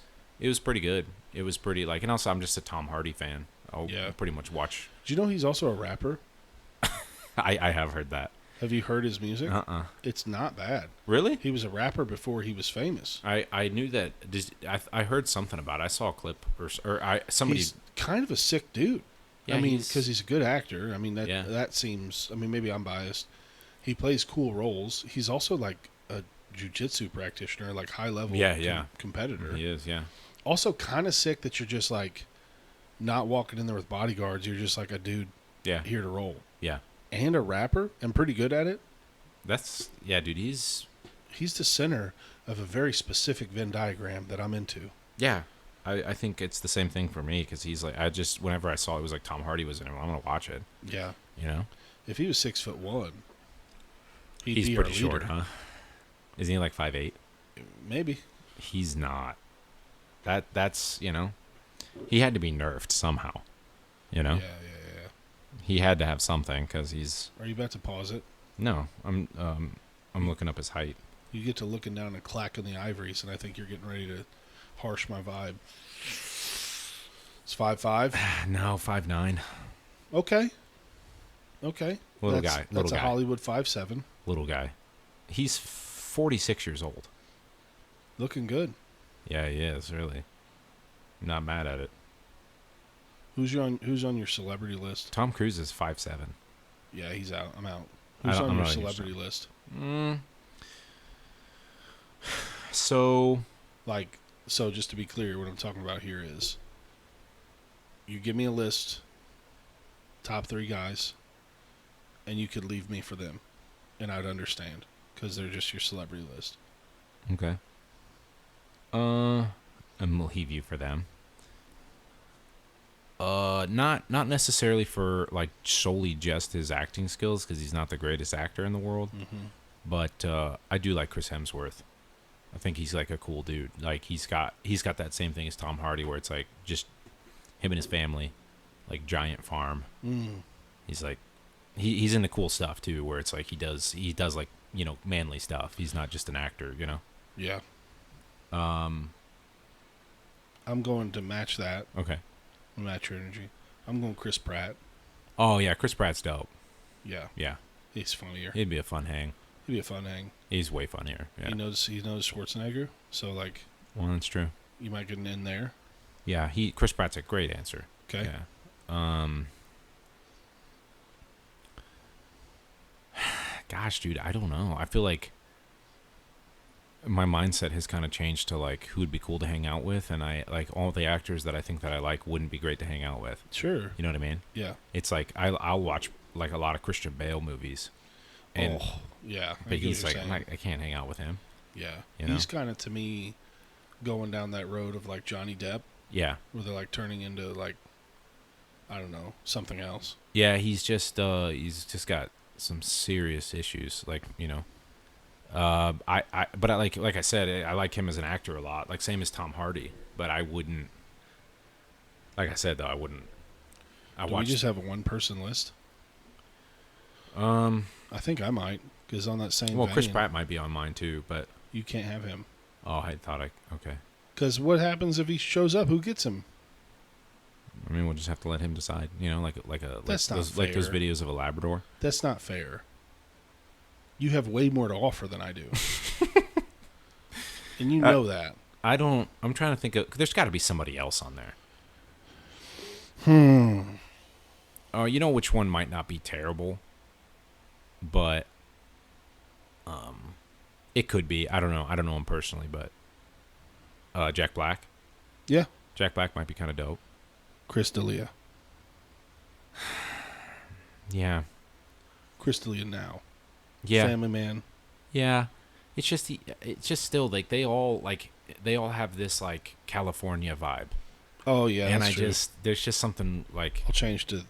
pretty good. It was pretty like, and also I'm just a Tom Hardy fan. I'll pretty much watch. Do you know he's also a rapper? I have heard that. Have you heard his music? Uh-uh. It's not bad. Really? He was a rapper before he was famous. I knew that. I heard something about it. I saw a clip somebody. He's kind of a sick dude. Yeah, I mean, because he's a good actor. I mean, Yeah. that seems. I mean, maybe I'm biased. He plays cool roles. He's also like a jiu-jitsu practitioner, like high level. Competitor. He is. Yeah. Also, kind of sick that you're just like not walking in there with bodyguards. You're just like a dude. Yeah. Here to roll. Yeah. And a rapper, and pretty good at it. Dude. He's the center of a very specific Venn diagram that I'm into. Yeah. I think it's the same thing for me because he's like whenever I saw it was like Tom Hardy was in it. I'm gonna watch it. Yeah. You know. If he was 6'1", he's pretty short, huh? Isn't he like 5'8"? Maybe. He's not. That's he had to be nerfed somehow. Yeah. He had to have something because he's. Are you about to pause it? No, I'm looking up his height. You get to looking down and clacking the ivories, and I think you're getting ready to harsh my vibe. It's 5'5". No, 5'9". Okay. Little guy. That's a Hollywood 5'7". Little guy. He's 46 years old. Looking good. Yeah, he is really. Not mad at it. Who's on your celebrity list? Tom Cruise is 5'7". Yeah, he's out. I'm out. Who's on your celebrity list? So just to be clear, what I'm talking about here is you give me a list, top 3 guys, and you could leave me for them, and I'd understand because they're just your celebrity list. Okay. And we'll leave you for them. Not necessarily for like solely just his acting skills because he's not the greatest actor in the world. Mm-hmm. But I do like Chris Hemsworth. I think he's like a cool dude. Like he's got that same thing as Tom Hardy, where it's like just him and his family, like giant farm. Mm. He's like he's into cool stuff too, where it's like he does like manly stuff. He's not just an actor, Yeah. I'm going to match that. Okay. Match your energy. I'm going Chris Pratt. Oh yeah, Chris Pratt's dope. Yeah. Yeah. He's funnier. It'd be a fun hang. He's way funnier. Yeah. He knows Schwarzenegger, so like. Well, that's true. You might get an in there. Yeah, Chris Pratt's a great answer. Okay. Yeah. Gosh, dude, I don't know. I feel like my mindset has kind of changed to like who would be cool to hang out with, and I like all the actors that I think that I like wouldn't be great to hang out with. Sure. You know what I mean? Yeah. It's like I'll watch like a lot of Christian Bale movies. And, yeah. But he's like, I can't hang out with him. Yeah. You know? He's kind of, to me, going down that road of like Johnny Depp. Yeah. Where they're like turning into like, I don't know, something else. Yeah, he's just got some serious issues. Like, but I like I said, I like him as an actor a lot. Like same as Tom Hardy. But I wouldn't, like I said though, I wouldn't. Do we just have a 1-person list? I think I might, because on that same Well, vein, Chris Pratt might be on mine too, but you can't have him. Oh, okay. Because what happens if he shows up? Who gets him? I mean, we'll just have to let him decide. Like That's not those, fair. like those videos of a Labrador. That's not fair. You have way more to offer than I do, and you know that. I don't. I'm trying to think of. There's got to be somebody else on there. Oh, you know which one might not be terrible, but it could be. I don't know. I don't know him personally, but Jack Black. Yeah. Jack Black might be kind of dope. Chris D'Elia. Yeah. Chris D'Elia now. Yeah. Family Man. Yeah. It's just still like they all have this like California vibe. Oh yeah. And that's true. there's just something like I'll change to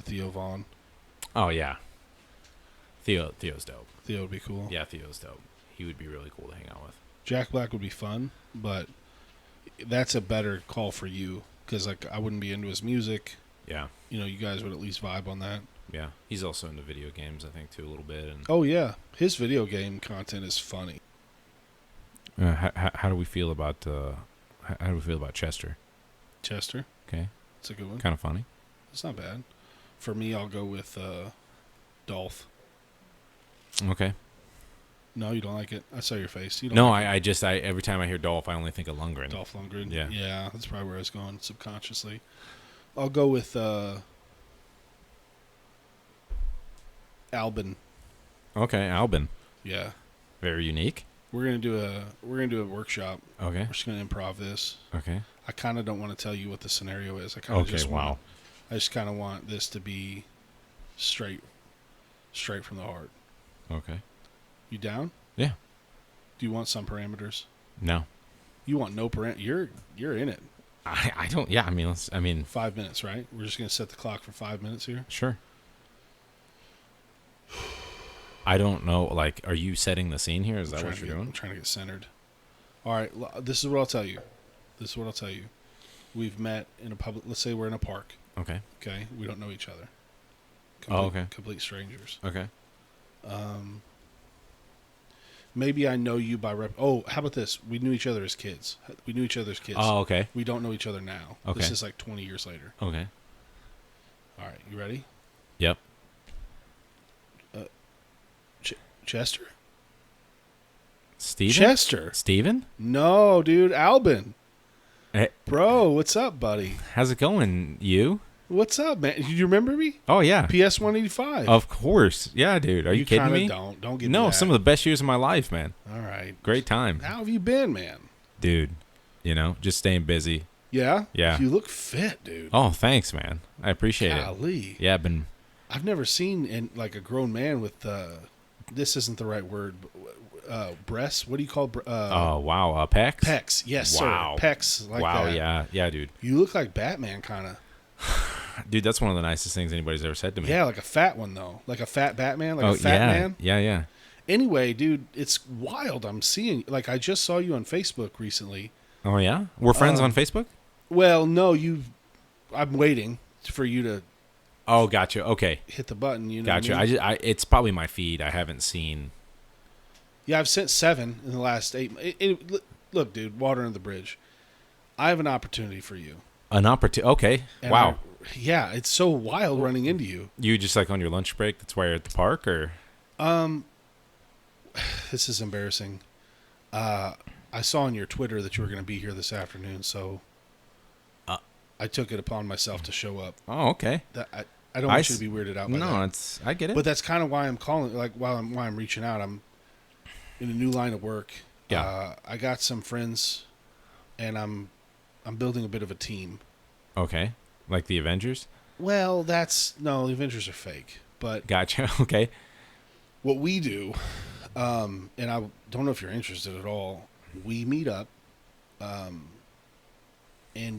Theo Vaughn. Oh yeah. Theo's dope. Theo would be cool. Yeah, Theo's dope. He would be really cool to hang out with. Jack Black would be fun, but that's a better call for you because like I wouldn't be into his music. Yeah. You guys would at least vibe on that. Yeah. He's also into video games, I think, too, a little bit. And oh yeah, his video game content is funny. how do we feel about Chester? Chester. Okay. It's a good one. Kind of funny. It's not bad. For me, I'll go with Dolph. Okay. No, you don't like it. I saw your face. You don't No, like I every time I hear Dolph, I only think of Lundgren. Dolph Lundgren. Yeah. Yeah, that's probably where I was going subconsciously. I'll go with Albin. Okay, Albin. Yeah. Very unique. We're gonna do a workshop. Okay. We're just gonna improv this. Okay. I kind of don't want to tell you what the scenario is. I kind of I just kind of want this to be straight from the heart. Okay. You down? Yeah. Do you want some parameters? No. You want no parameters? You're in it. I don't. Yeah. I mean. 5 minutes, right? We're just gonna set the clock for 5 minutes here. Sure. I don't know. Like, are you setting the scene here? Is that what you're doing? I'm trying to get centered. All right. This is what I'll tell you. We've met in a public. Let's say we're in a park. Okay. Okay. We don't know each other. Okay. Complete strangers. Okay. Maybe I know you by rep. Oh, how about this? We knew each other as kids. Oh, okay. We don't know each other now. Okay. This is like 20 years later. Okay. All right. You ready? Yep. Chester? Steven? Chester? Steven? No, dude. Albin. Hey, Bro, what's up, buddy? how's it going? You? What's up, man? You remember me? Oh, yeah. PS 185. Of course. Yeah, dude. Are you kidding me? Don't get me No, that. some of the best years of my life, man. All right. Great time. How have you been, man? Dude, just staying busy. Yeah? Yeah. You look fit, dude. Oh, thanks, man. I appreciate Golly. it. Yeah, I've never seen like a grown man with this isn't the right word. Breasts. What do you call? Oh wow, pecs. Pecs. Yes, Wow. sir. Pecs. Like Wow. that. Yeah, dude. You look like Batman, kind of. Dude, that's one of the nicest things anybody's ever said to me. Yeah, like a fat one though, like a fat Batman, like a fat yeah, man. yeah. Anyway, dude, it's wild. I'm seeing. Like, I just saw you on Facebook recently. Oh yeah, we're friends on Facebook. Well, no, I'm waiting for you to. Oh, gotcha. Okay, hit the button. You know. gotcha. What I mean? It's probably my feed. I haven't seen. Yeah, I've sent 7 in the last 8. Look, dude, water under the bridge. I have an opportunity for you. An opportunity. Okay. And wow. Yeah, it's so wild running into you. You just like on your lunch break? That's why you're at the park, or? This is embarrassing. I saw on your Twitter that you were going to be here this afternoon, so I took it upon myself to show up. Oh, okay. I don't want you to be weirded out by that. No, I get it. But that's kind of why I'm calling. Like, why I'm reaching out. I'm in a new line of work. Yeah. I got some friends, and I'm building a bit of a team. Okay. Like the Avengers? Well, the Avengers are fake. But Gotcha. Okay. what we do, and I don't know if you're interested at all, we meet up, and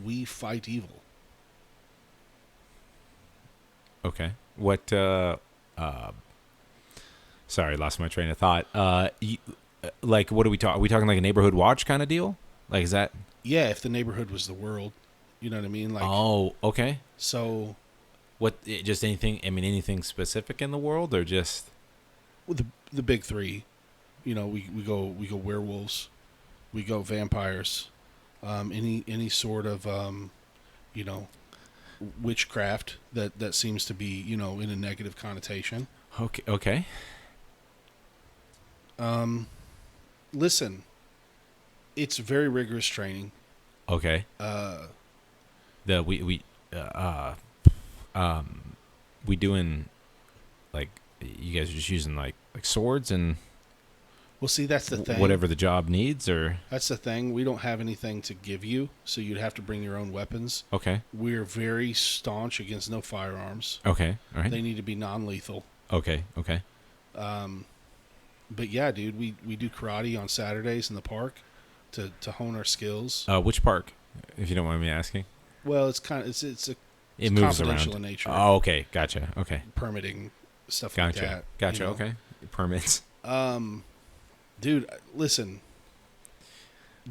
we fight evil. Okay. What? Sorry, lost my train of thought. Like, what are we talking? Are we talking like a neighborhood watch kind of deal? Like, is that? Yeah, if the neighborhood was the world, you know what I mean. Like, oh, okay. So, what? Just anything? I mean, anything specific in the world, or just the big 3? You know, we go werewolves, we go vampires, any sort of witchcraft that seems to be in a negative connotation. Okay. Okay. Listen, it's very rigorous training. Okay. We doing like you guys are just using like swords and. Well, see, that's the thing. Whatever the job needs, or that's the thing. We don't have anything to give you, so you'd have to bring your own weapons. Okay. We're very staunch against no firearms. Okay. All right. They need to be non-lethal. Okay. Okay. But yeah, dude, we do karate on Saturdays in the park to hone our skills. Which park, if you don't mind me asking? Well, it's moves confidential around in nature. Oh, okay, gotcha. Okay, permitting stuff gotcha. like that. Gotcha. Okay, permits. Dude, listen.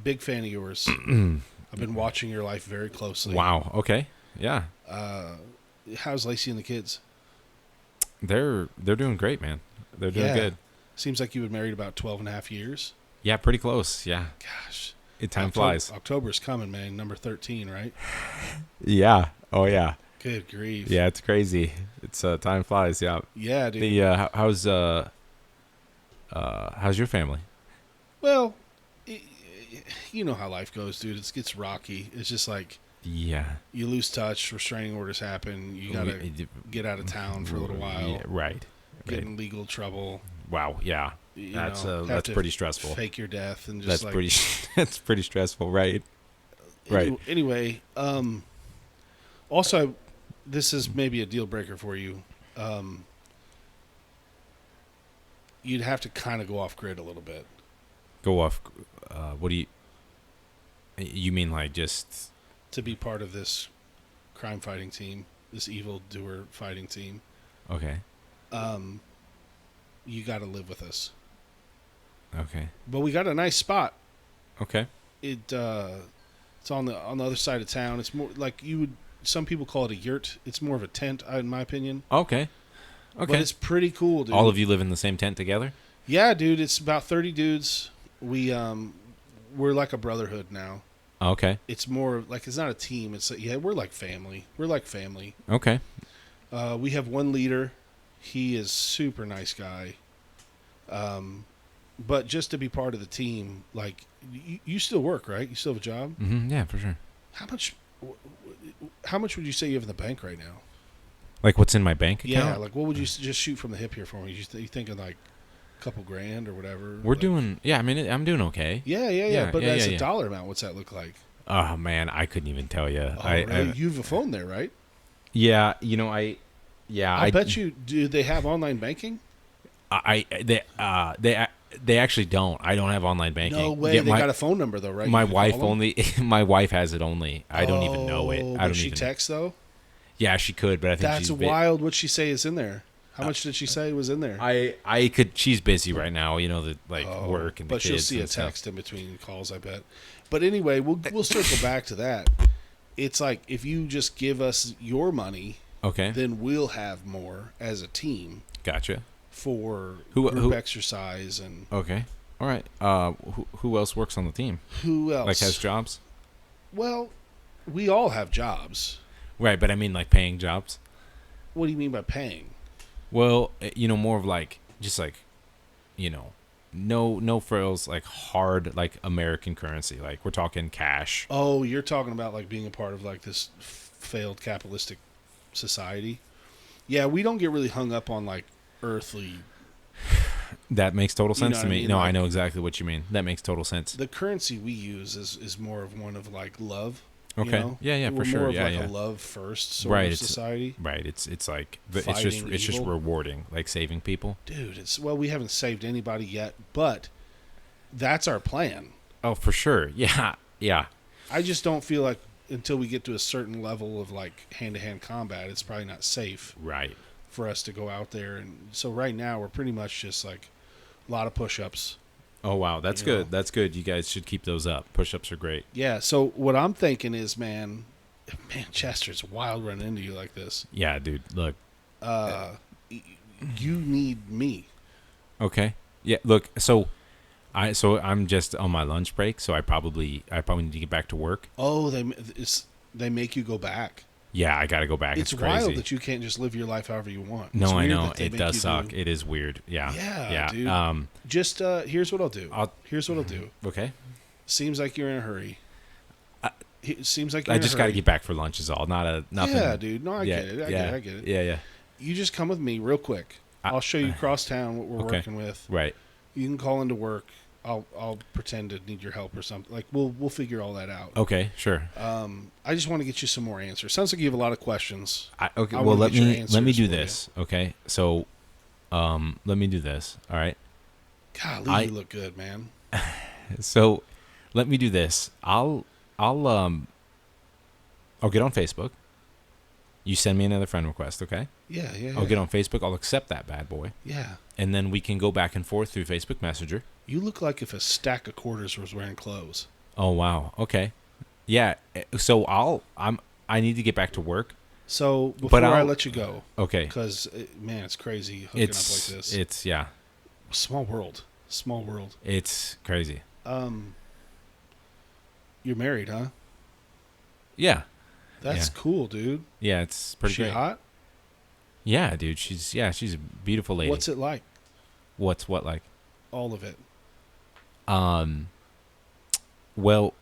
Big fan of yours. I've been watching your life very closely. Wow. Okay. Yeah. How's Lacey and the kids? They're doing great, man. They're doing good. Seems like you've been married about 12 and a half years. Yeah, pretty close. Yeah. Gosh. Time flies. October's coming, man. Number 13, right? Yeah. Oh, yeah. Good grief. Yeah, it's crazy. It's time flies. Yeah. Yeah, dude. The how's your family? Well, you know how life goes, dude. It gets rocky. It's just like Yeah. you lose touch, restraining orders happen. You gotta get out of town for a little while. Yeah, right. Get in legal trouble. Wow. Yeah. You That's know, have that's to pretty stressful. Fake your death and just That's like pretty. That's pretty stressful. Right. Right. Anyway, also, this is maybe a deal breaker for you. You'd have to kind of go off grid a little bit. Go off. What do you? You mean like just To be part of this crime fighting team, this evil doer fighting team, okay? you got to live with us. Okay. But we got a nice spot. Okay. It's on the other side of town. It's more like some people call it a yurt. It's more of a tent, in my opinion. Okay. But it's pretty cool, dude. All of you live in the same tent together? Yeah, dude. It's about 30 dudes. We're like a brotherhood now. Okay. It's more like it's not a team. It's we're like family. We're like family. Okay. We have one leader. He is super nice guy. But just to be part of the team, like you still work, right? You still have a job? Mm-hmm. Yeah, for sure. How much would you say you have in the bank right now? Like what's in my bank account? Yeah, like what would you just shoot from the hip here for me? You thinking like a couple grand or whatever? We're doing. Yeah, I mean, I'm doing okay. Yeah. But as a dollar amount, what's that look like? Oh man, I couldn't even tell you. Oh, really? You have a phone there, right? Yeah, you know, I bet you. Do they have online banking? They actually don't. I don't have online banking. No way. They got a phone number though, right? My wife only. My wife has it only. I don't even know it. I don't she even. text though? Yeah, she could, but I think that's wild. What'd she say is in there? How much did she say was in there? I could. She's busy right now. You know, the work and the but kids. She'll see a text in between calls, I bet. But anyway, we'll circle back to that. It's like if you just give us your money, okay, then we'll have more as a team. Gotcha. For group exercise and okay, all right. Who else works on the team? Who else like has jobs? Well, we all have jobs, right? But I mean, like paying jobs. What do you mean by paying? Well, you know, more of like just like, you know, no frills, like hard, like American currency. Like we're talking cash. Oh, you're talking about like being a part of like this failed capitalistic society. Yeah, we don't get really hung up on like earthly. That makes total sense to me. I mean? No, like, I know exactly what you mean. That makes total sense. The currency we use is more of one of like love. Okay. You know? Yeah, We're for sure. More of yeah, like a love first sort right, of society. Right. It's like it's just rewarding, like saving people. Dude, we haven't saved anybody yet, but that's our plan. Oh, for sure. Yeah. Yeah. I just don't feel like until we get to a certain level of like hand-to-hand combat, it's probably not safe. Right. For us to go out there, and so right now we're pretty much just like a lot of push-ups. Oh wow, that's good. That's good. You guys should keep those up. Push-ups are great. Yeah. So what I'm thinking is, man, Chester, it's wild running into you like this. Yeah, dude. Look, you need me. Okay. Yeah. Look. So I'm just on my lunch break. So I probably need to get back to work. Oh, they make you go back. Yeah, I got to go back. It's crazy. Wild that you can't just live your life however you want. No, I know. It does suck. It is weird. Yeah. Yeah, dude. Just here's what I'll do. Here's what I'll do. Okay. Seems like you're in a hurry. Seems like I just got to get back for lunch is all. Nothing. Yeah, dude. No, I get it. I get it. Yeah. You just come with me real quick. I'll show you across town what we're working with. Right. You can call into work. I'll pretend to need your help or something. Like we'll figure all that out. Okay, sure. I just want to get you some more answers. Sounds like you have a lot of questions. Okay, well let me do this. Okay, so let me do this. All right. Golly, you look good, man. So let me do this. I'll get on Facebook. You send me another friend request, okay? Yeah. I'll get on Facebook. I'll accept that bad boy. Yeah. And then we can go back and forth through Facebook Messenger. You look like if a stack of quarters was wearing clothes. Oh wow. Okay. Yeah. So I need to get back to work. So before I let you go, okay? Because man, it's crazy hooking up like this. It's Small world. Small world. It's crazy. You're married, huh? Yeah. That's cool, dude. Yeah, it's pretty She great. hot? Yeah, dude. She's a beautiful lady. What's it like? What's what like? All of it. Well,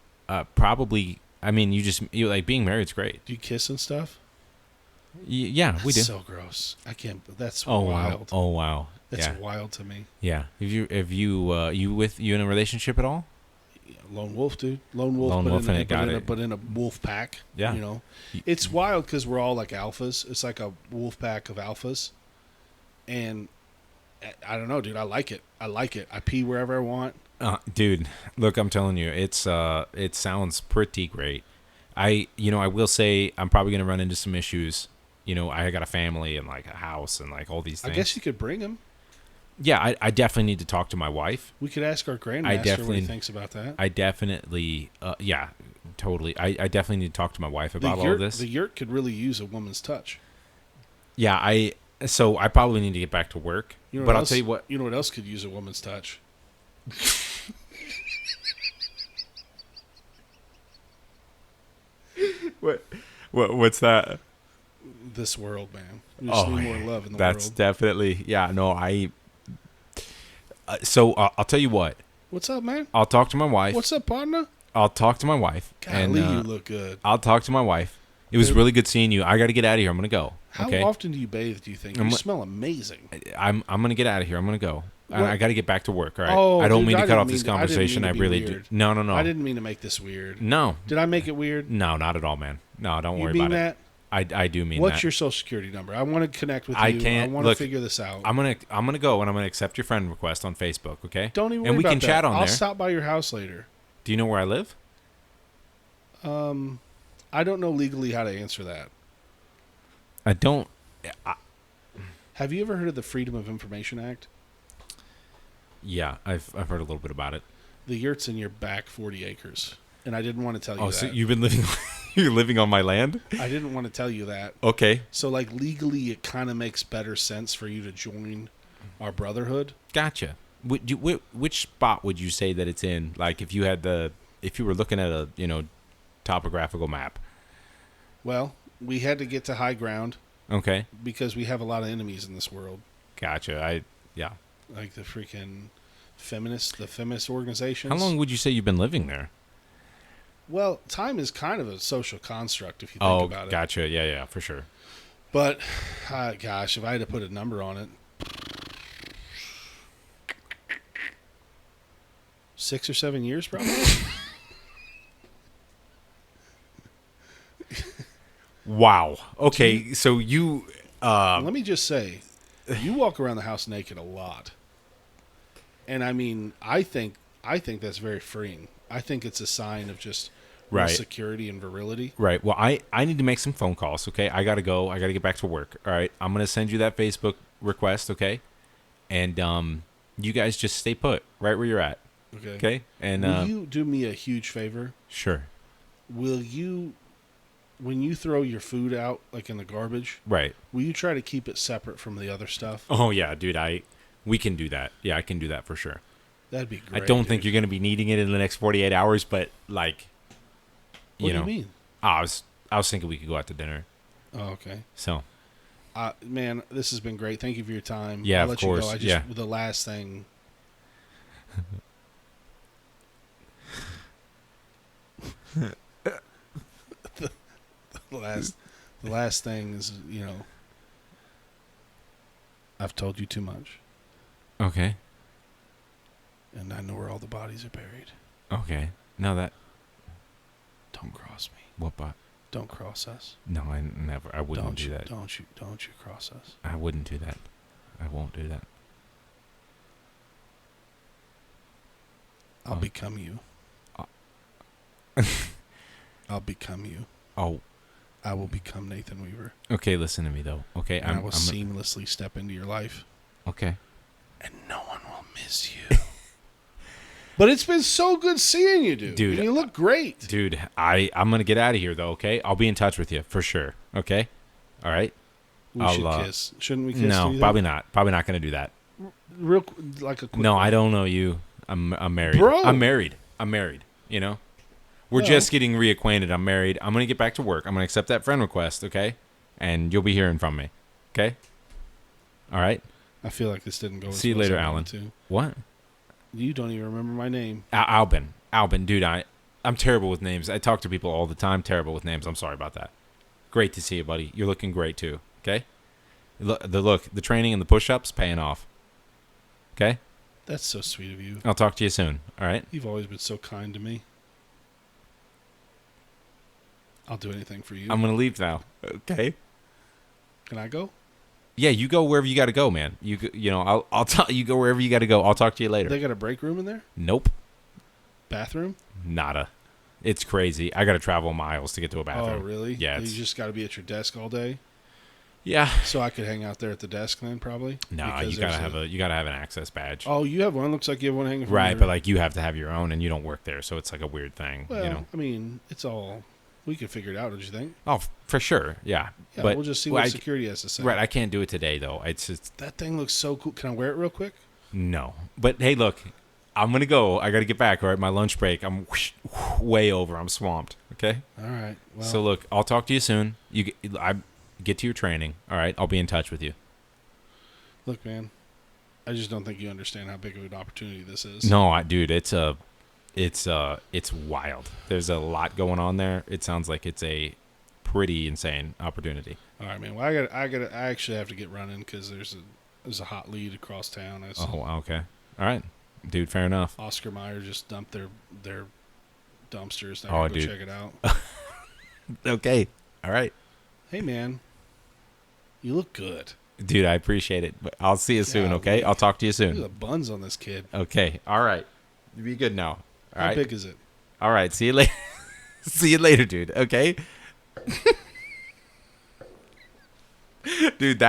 probably. I mean, you like being married's great. Do you kiss and stuff? Yeah, we do. So gross. I can't. That's Oh wild. wow! Oh wow! That's Yeah, wild to me. yeah. Have you in a relationship at all? Yeah, lone wolf, dude. Lone wolf. Lone but wolf, in, and a, it got it. but in a wolf pack. Yeah. You know, it's wild because we're all like alphas. It's like a wolf pack of alphas, and I don't know, dude. I like it. I pee wherever I want. Dude, look, I'm telling you, it sounds pretty great. I will say I'm probably gonna run into some issues. I got a family and like a house and like all these things. I guess you could bring him. Yeah, I definitely need to talk to my wife. We could ask our grandmaster what he thinks about that. I definitely, yeah, totally. I definitely need to talk to my wife about all of this. The yurt could really use a woman's touch. Yeah, so I probably need to get back to work. But I'll tell you what. You know what else could use a woman's touch? What's that? This world, man. We just need more love in the world. That's definitely, yeah, no, so I'll tell you what. What's up, man? I'll talk to my wife. What's up, partner? I'll talk to my wife. Golly, you look good. I'll talk to my wife. It was really good seeing you. I got to get out of here. I'm going to go. How okay? often do you bathe, do you think? You smell amazing. I'm going to get out of here. I'm going to go. I got to get back to work, all right? Oh, I don't dude, mean to cut off mean this to- conversation. I I didn't mean to be really do. weird. No. I didn't mean to make this weird. No. Did I make it weird? No, not at all, man. No, don't You worry mean about that? it. I do mean What's that. your social security number? I want to connect with you. I can't- I want to look, figure this out. I'm gonna go and I'm gonna accept your friend request on Facebook, okay? Don't even worry and we about can that. chat on I'll there. stop by your house later. Do you know where I live? I don't know legally how to answer that. I don't. Have you ever heard of the Freedom of Information Act? Yeah, I've heard a little bit about it. The yurt's in your back 40 acres. And I didn't want to tell you Oh, that. so you've been living you're living on my land? I didn't want to tell you that. Okay. So, like, legally, it kind of makes better sense for you to join our brotherhood. Gotcha. Which spot would you say that it's in? Like, if you were looking at a topographical map. Well, we had to get to high ground Okay. because we have a lot of enemies in this world. Gotcha. Like the freaking feminist organizations. How long would you say you've been living there? Well, time is kind of a social construct if you think about it. Gotcha. Yeah, for sure. But, gosh, if I had to put a number on it, 6 or 7 years probably. Wow. Okay, so you Let me just say, you walk around the house naked a lot. And I mean, I think that's very freeing. I think it's a sign of just Right. security and virility. right. Well, I need to make some phone calls, okay? I got to go. I got to get back to work. All right. I'm going to send you that Facebook request, okay? And you guys just stay put right where you're at. Okay. Okay? And Will you do me a huge favor? sure. Will you, when you throw your food out, like in the garbage, Right. will you try to keep it separate from the other stuff? Oh yeah, dude, we can do that. Yeah, I can do that for sure. That'd be great. I don't think dude. you're going to be needing it in the next 48 hours, but like What do you mean? I was thinking we could go out to dinner. Oh, okay. So, Man, this has been great. Thank you for your time. Yeah, I'll of let course. You go. The last thing. the last thing is, I've told you too much, okay. and I know where all the bodies are buried. Okay. No, that Don't cross me. what bot? Don't cross us. No, I wouldn't do that. Don't you cross us. I wouldn't do that. I won't do that. I'll become you. I'll become you. Oh, I will become Nathan Weaver. okay, listen to me though. Okay, And I will seamlessly step into your life. okay. And no one will miss you. But it's been so good seeing you, dude. Dude, And you look great. Dude, I'm going to get out of here though, okay? I'll be in touch with you for sure. Okay? All right? We should kiss. Shouldn't we kiss? No, probably not. Probably not going to do that. Like a quick No, I don't know you. I'm married. Bro. I'm married. We're Well. just getting reacquainted. I'm married. I'm gonna get back to work. I'm gonna accept that friend request, okay? And you'll be hearing from me, okay? All right. I feel like this didn't go. See you later, Alan. What? You don't even remember my name. Albin. Albin, dude. I'm terrible with names. I talk to people all the time. Terrible with names. I'm sorry about that. Great to see you, buddy. You're looking great too. Okay. The training and the push-ups paying off. Okay. That's so sweet of you. I'll talk to you soon. All right. You've always been so kind to me. I'll do anything for you. I'm gonna leave now. Okay. Can I go? Yeah, you go wherever you got to go, man. I'll tell you go wherever you got to go. I'll talk to you later. They got a break room in there? Nope. Bathroom? Nada. It's crazy. I got to travel miles to get to a bathroom. Oh, really? Yeah. You just got to be at your desk all day? Yeah. So I could hang out there at the desk then, probably? No, you gotta have an access badge. Oh, you have one? Looks like you have one hanging from Right, your... but like you have to have your own, and you don't work there, so it's like a weird thing. Well, I mean, it's all... We can figure it out, don't you think? Oh, for sure. Yeah. Yeah, but we'll just see what security has to say. Right, I can't do it today though. It's just That thing looks so cool. Can I wear it real quick? no. But hey, look, I'm gonna go. I gotta get back. All right, my lunch break. I'm way over. I'm swamped. Okay. All right. Well, So look, I'll talk to you soon. I get to your training. All right, I'll be in touch with you. look, man, I just don't think you understand how big of an opportunity this is. No, dude, it's wild. There's a lot going on there. It sounds like it's a pretty insane opportunity. All right, man. Well, I actually have to get running because there's a hot lead across town. Oh, okay. All right, dude. Fair enough. Oscar Mayer just dumped their dumpsters. Oh, I go dude. check it out. Okay. All right, Hey, man, you look good. dude. I appreciate it. But I'll see you soon. Yeah, Okay. look. I'll talk to you Look at soon. the buns on this kid. Okay. All right. Be good now. All How right. big is it? All right. See you later. See you later, dude. Okay. Dude,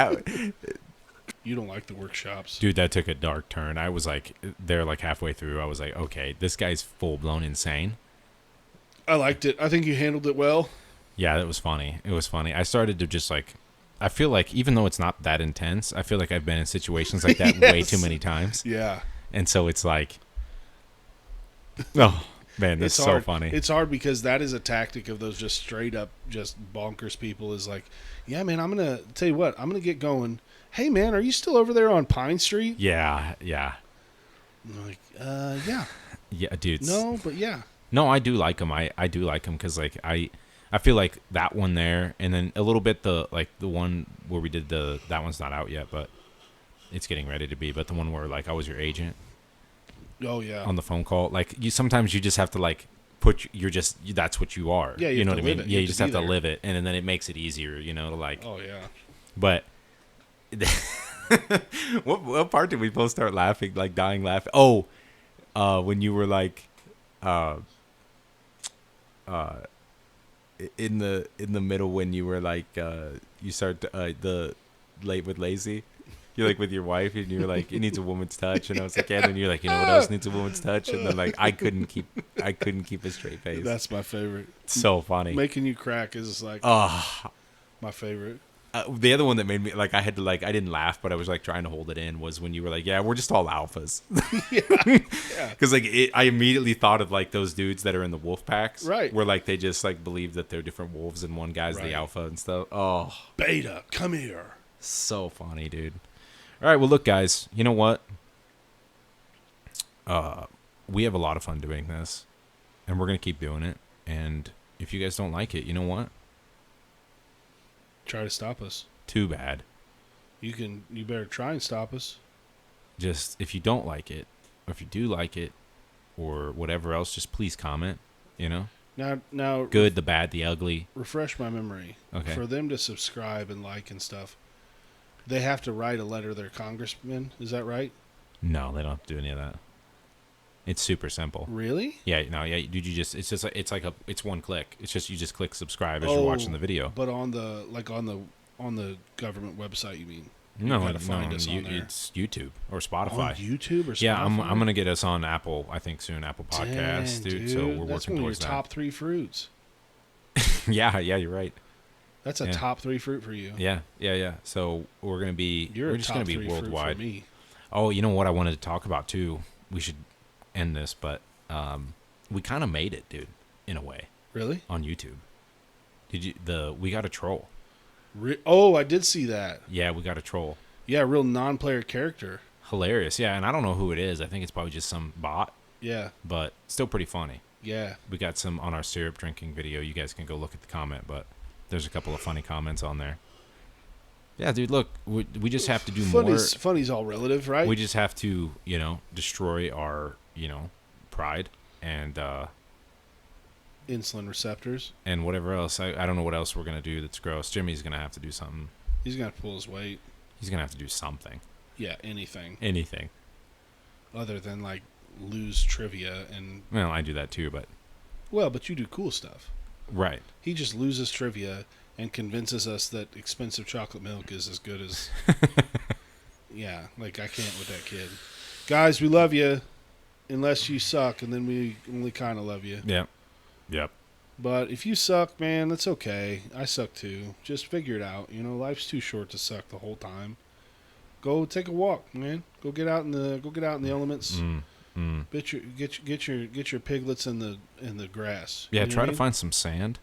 You don't like the workshops. Dude, that took a dark turn. I was like, there like halfway through, I was like, okay, this guy's full blown insane. I liked it. I think you handled it well. Yeah, it was funny. It was funny. I started to just like, I feel like even though it's not that intense, I feel like I've been in situations like that way too many times. Yeah. And so it's like, oh man, that's It's so hard. funny. It's hard because that is a tactic of those just straight up, just bonkers people. Is like, yeah, man, I'm gonna tell you what, I'm gonna get going. Hey, man, are you still over there on Pine Street? Yeah. I'm like, yeah, Yeah, dude. no, but yeah, No, I do like him. I do like him because like I feel like that one there, and then a little bit the one where we did that one's not out yet, but it's getting ready to be. But the one where like I was your agent oh yeah, on the phone call, like sometimes you just have to like that's what you are. Yeah, you you know have what to I mean. live it. Yeah, You you have just to have be to there. live it, and then it makes it easier, to like. oh yeah. But what part did we both start laughing, like dying laughing? Oh, when you were like, in the middle when you were like, you start the late with lazy. You're like with your wife, and you're like, it needs a woman's touch, and I was like, yeah. And then you're like, you know what else needs a woman's touch? And then like, I couldn't keep a straight face. That's my favorite. So funny. Making you crack is like Oh, my favorite. the other one that made me like I had to like I didn't laugh, but I was like trying to hold it in was when you were like, yeah, we're just all alphas. Yeah. Because like I immediately thought of like those dudes that are in the wolf packs, Right. Where like they just like believe that they're different wolves and one guy's Right. the alpha and stuff. Oh, Beta, come here. so funny, dude. All right, well, look, guys, you know what? We have a lot of fun doing this, and we're gonna keep doing it. And if you guys don't like it, you know what? Try to stop us. Too bad. You better try and stop us. Just if you don't like it, or if you do like it, or whatever else, just please comment. Now, Good, the bad, the ugly. refresh my memory. Okay. For them to subscribe and like and stuff, they have to write a letter to their congressman. Is that right? No, they don't have to do any of that. It's super simple. Really? Yeah, no, yeah. Dude, it's one click. It's just you just click subscribe as you're watching the video. But on the government website, you mean? No, gotta find us on there. it's YouTube or Spotify. On YouTube or Spotify? Yeah, I'm gonna get us on Apple. I think soon Apple Podcasts, Dang, dude. So we're that's working one of your towards that. top 3 fruits. Yeah, you're right. That's a Yeah. top 3 fruit for you. Yeah. So we're gonna be You're we're a just top gonna be 3 worldwide. fruit for me. Oh, you know what I wanted to talk about too? We should end this, but we kind of made it, dude. in a way, Really? on YouTube. We got a troll. Oh, I did see that. Yeah, we got a troll. Yeah, real non-player character. Hilarious. Yeah, and I don't know who it is. I think it's probably just some bot, Yeah, but still pretty funny. yeah. We got some on our syrup drinking video. You guys can go look at the comment, but there's a couple of funny comments on there. Yeah, dude, look, we just have to do more. Funny's all relative, right? We just have to, destroy our, pride and Insulin receptors. and whatever else. I don't know what else we're going to do that's gross. Jimmy's going to have to do something. He's gonna pull his weight. He's going to have to do something. Yeah, anything Anything. other than like lose trivia and Well, I do that too, but... but you do cool stuff. Right. He just loses trivia and convinces us that expensive chocolate milk is as good as. Yeah, like I can't with that kid. Guys, we love you, unless you suck, and then we only kind of love you. Yep. Yep. But if you suck, man, that's okay. I suck too. Just figure it out. Life's too short to suck the whole time. Go take a walk, man. Go get out in the elements. Get your piglets in the grass. Yeah, try to find some sand.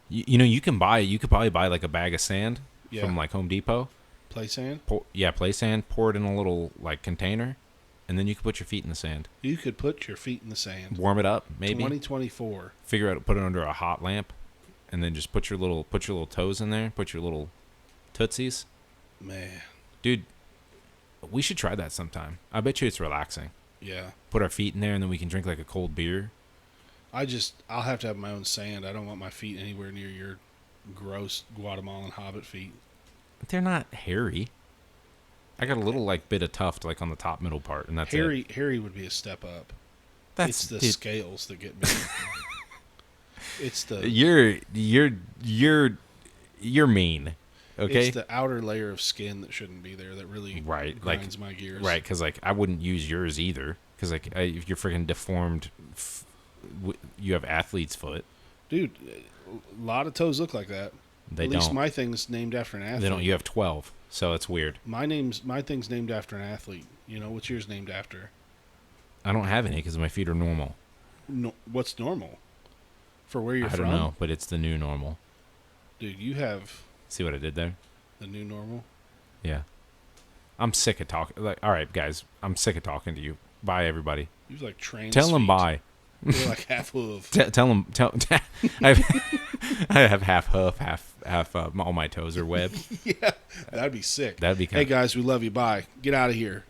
You could probably buy like a bag of sand from like Home Depot. Play sand? Play sand. Pour it in a little like container, and then you can put your feet in the sand. You could put your feet in the sand. Warm it up, maybe. 2024. Figure out, put it under a hot lamp, and then just put your little toes in there. Put your little tootsies. Man. Dude, we should try that sometime. I bet you it's relaxing. Yeah. Put our feet in there, and then we can drink like a cold beer. I'll have to have my own sand. I don't want my feet anywhere near your gross Guatemalan hobbit feet. They're not hairy. I got a little like bit of tuft like on the top middle part, and that's it. Hairy would be a step up. That's it's the scales that get me. It's the you're mean. Okay. It's the outer layer of skin that shouldn't be there that really grinds my gears. Right, because like I wouldn't use yours either, because like if you're freaking deformed, you have athlete's foot. Dude, a lot of toes look like that. They At don't. least my thing's named after an athlete. They don't. You have 12, so it's weird. My thing's named after an athlete. What's yours named after? I don't have any because my feet are normal. No, what's normal? For where you're from? I don't know, but it's the new normal. Dude, you have See what I did there? the new normal. Yeah. I'm sick of talking. Like, all right, guys, I'm sick of talking to you. Bye, everybody. You like trans. Tell them feet. bye. You're like half hoof. Tell them. I have half hoof, half. All my toes are webbed. Yeah, that'd be sick. That'd be. Hey guys, we love you. Bye. Get out of here.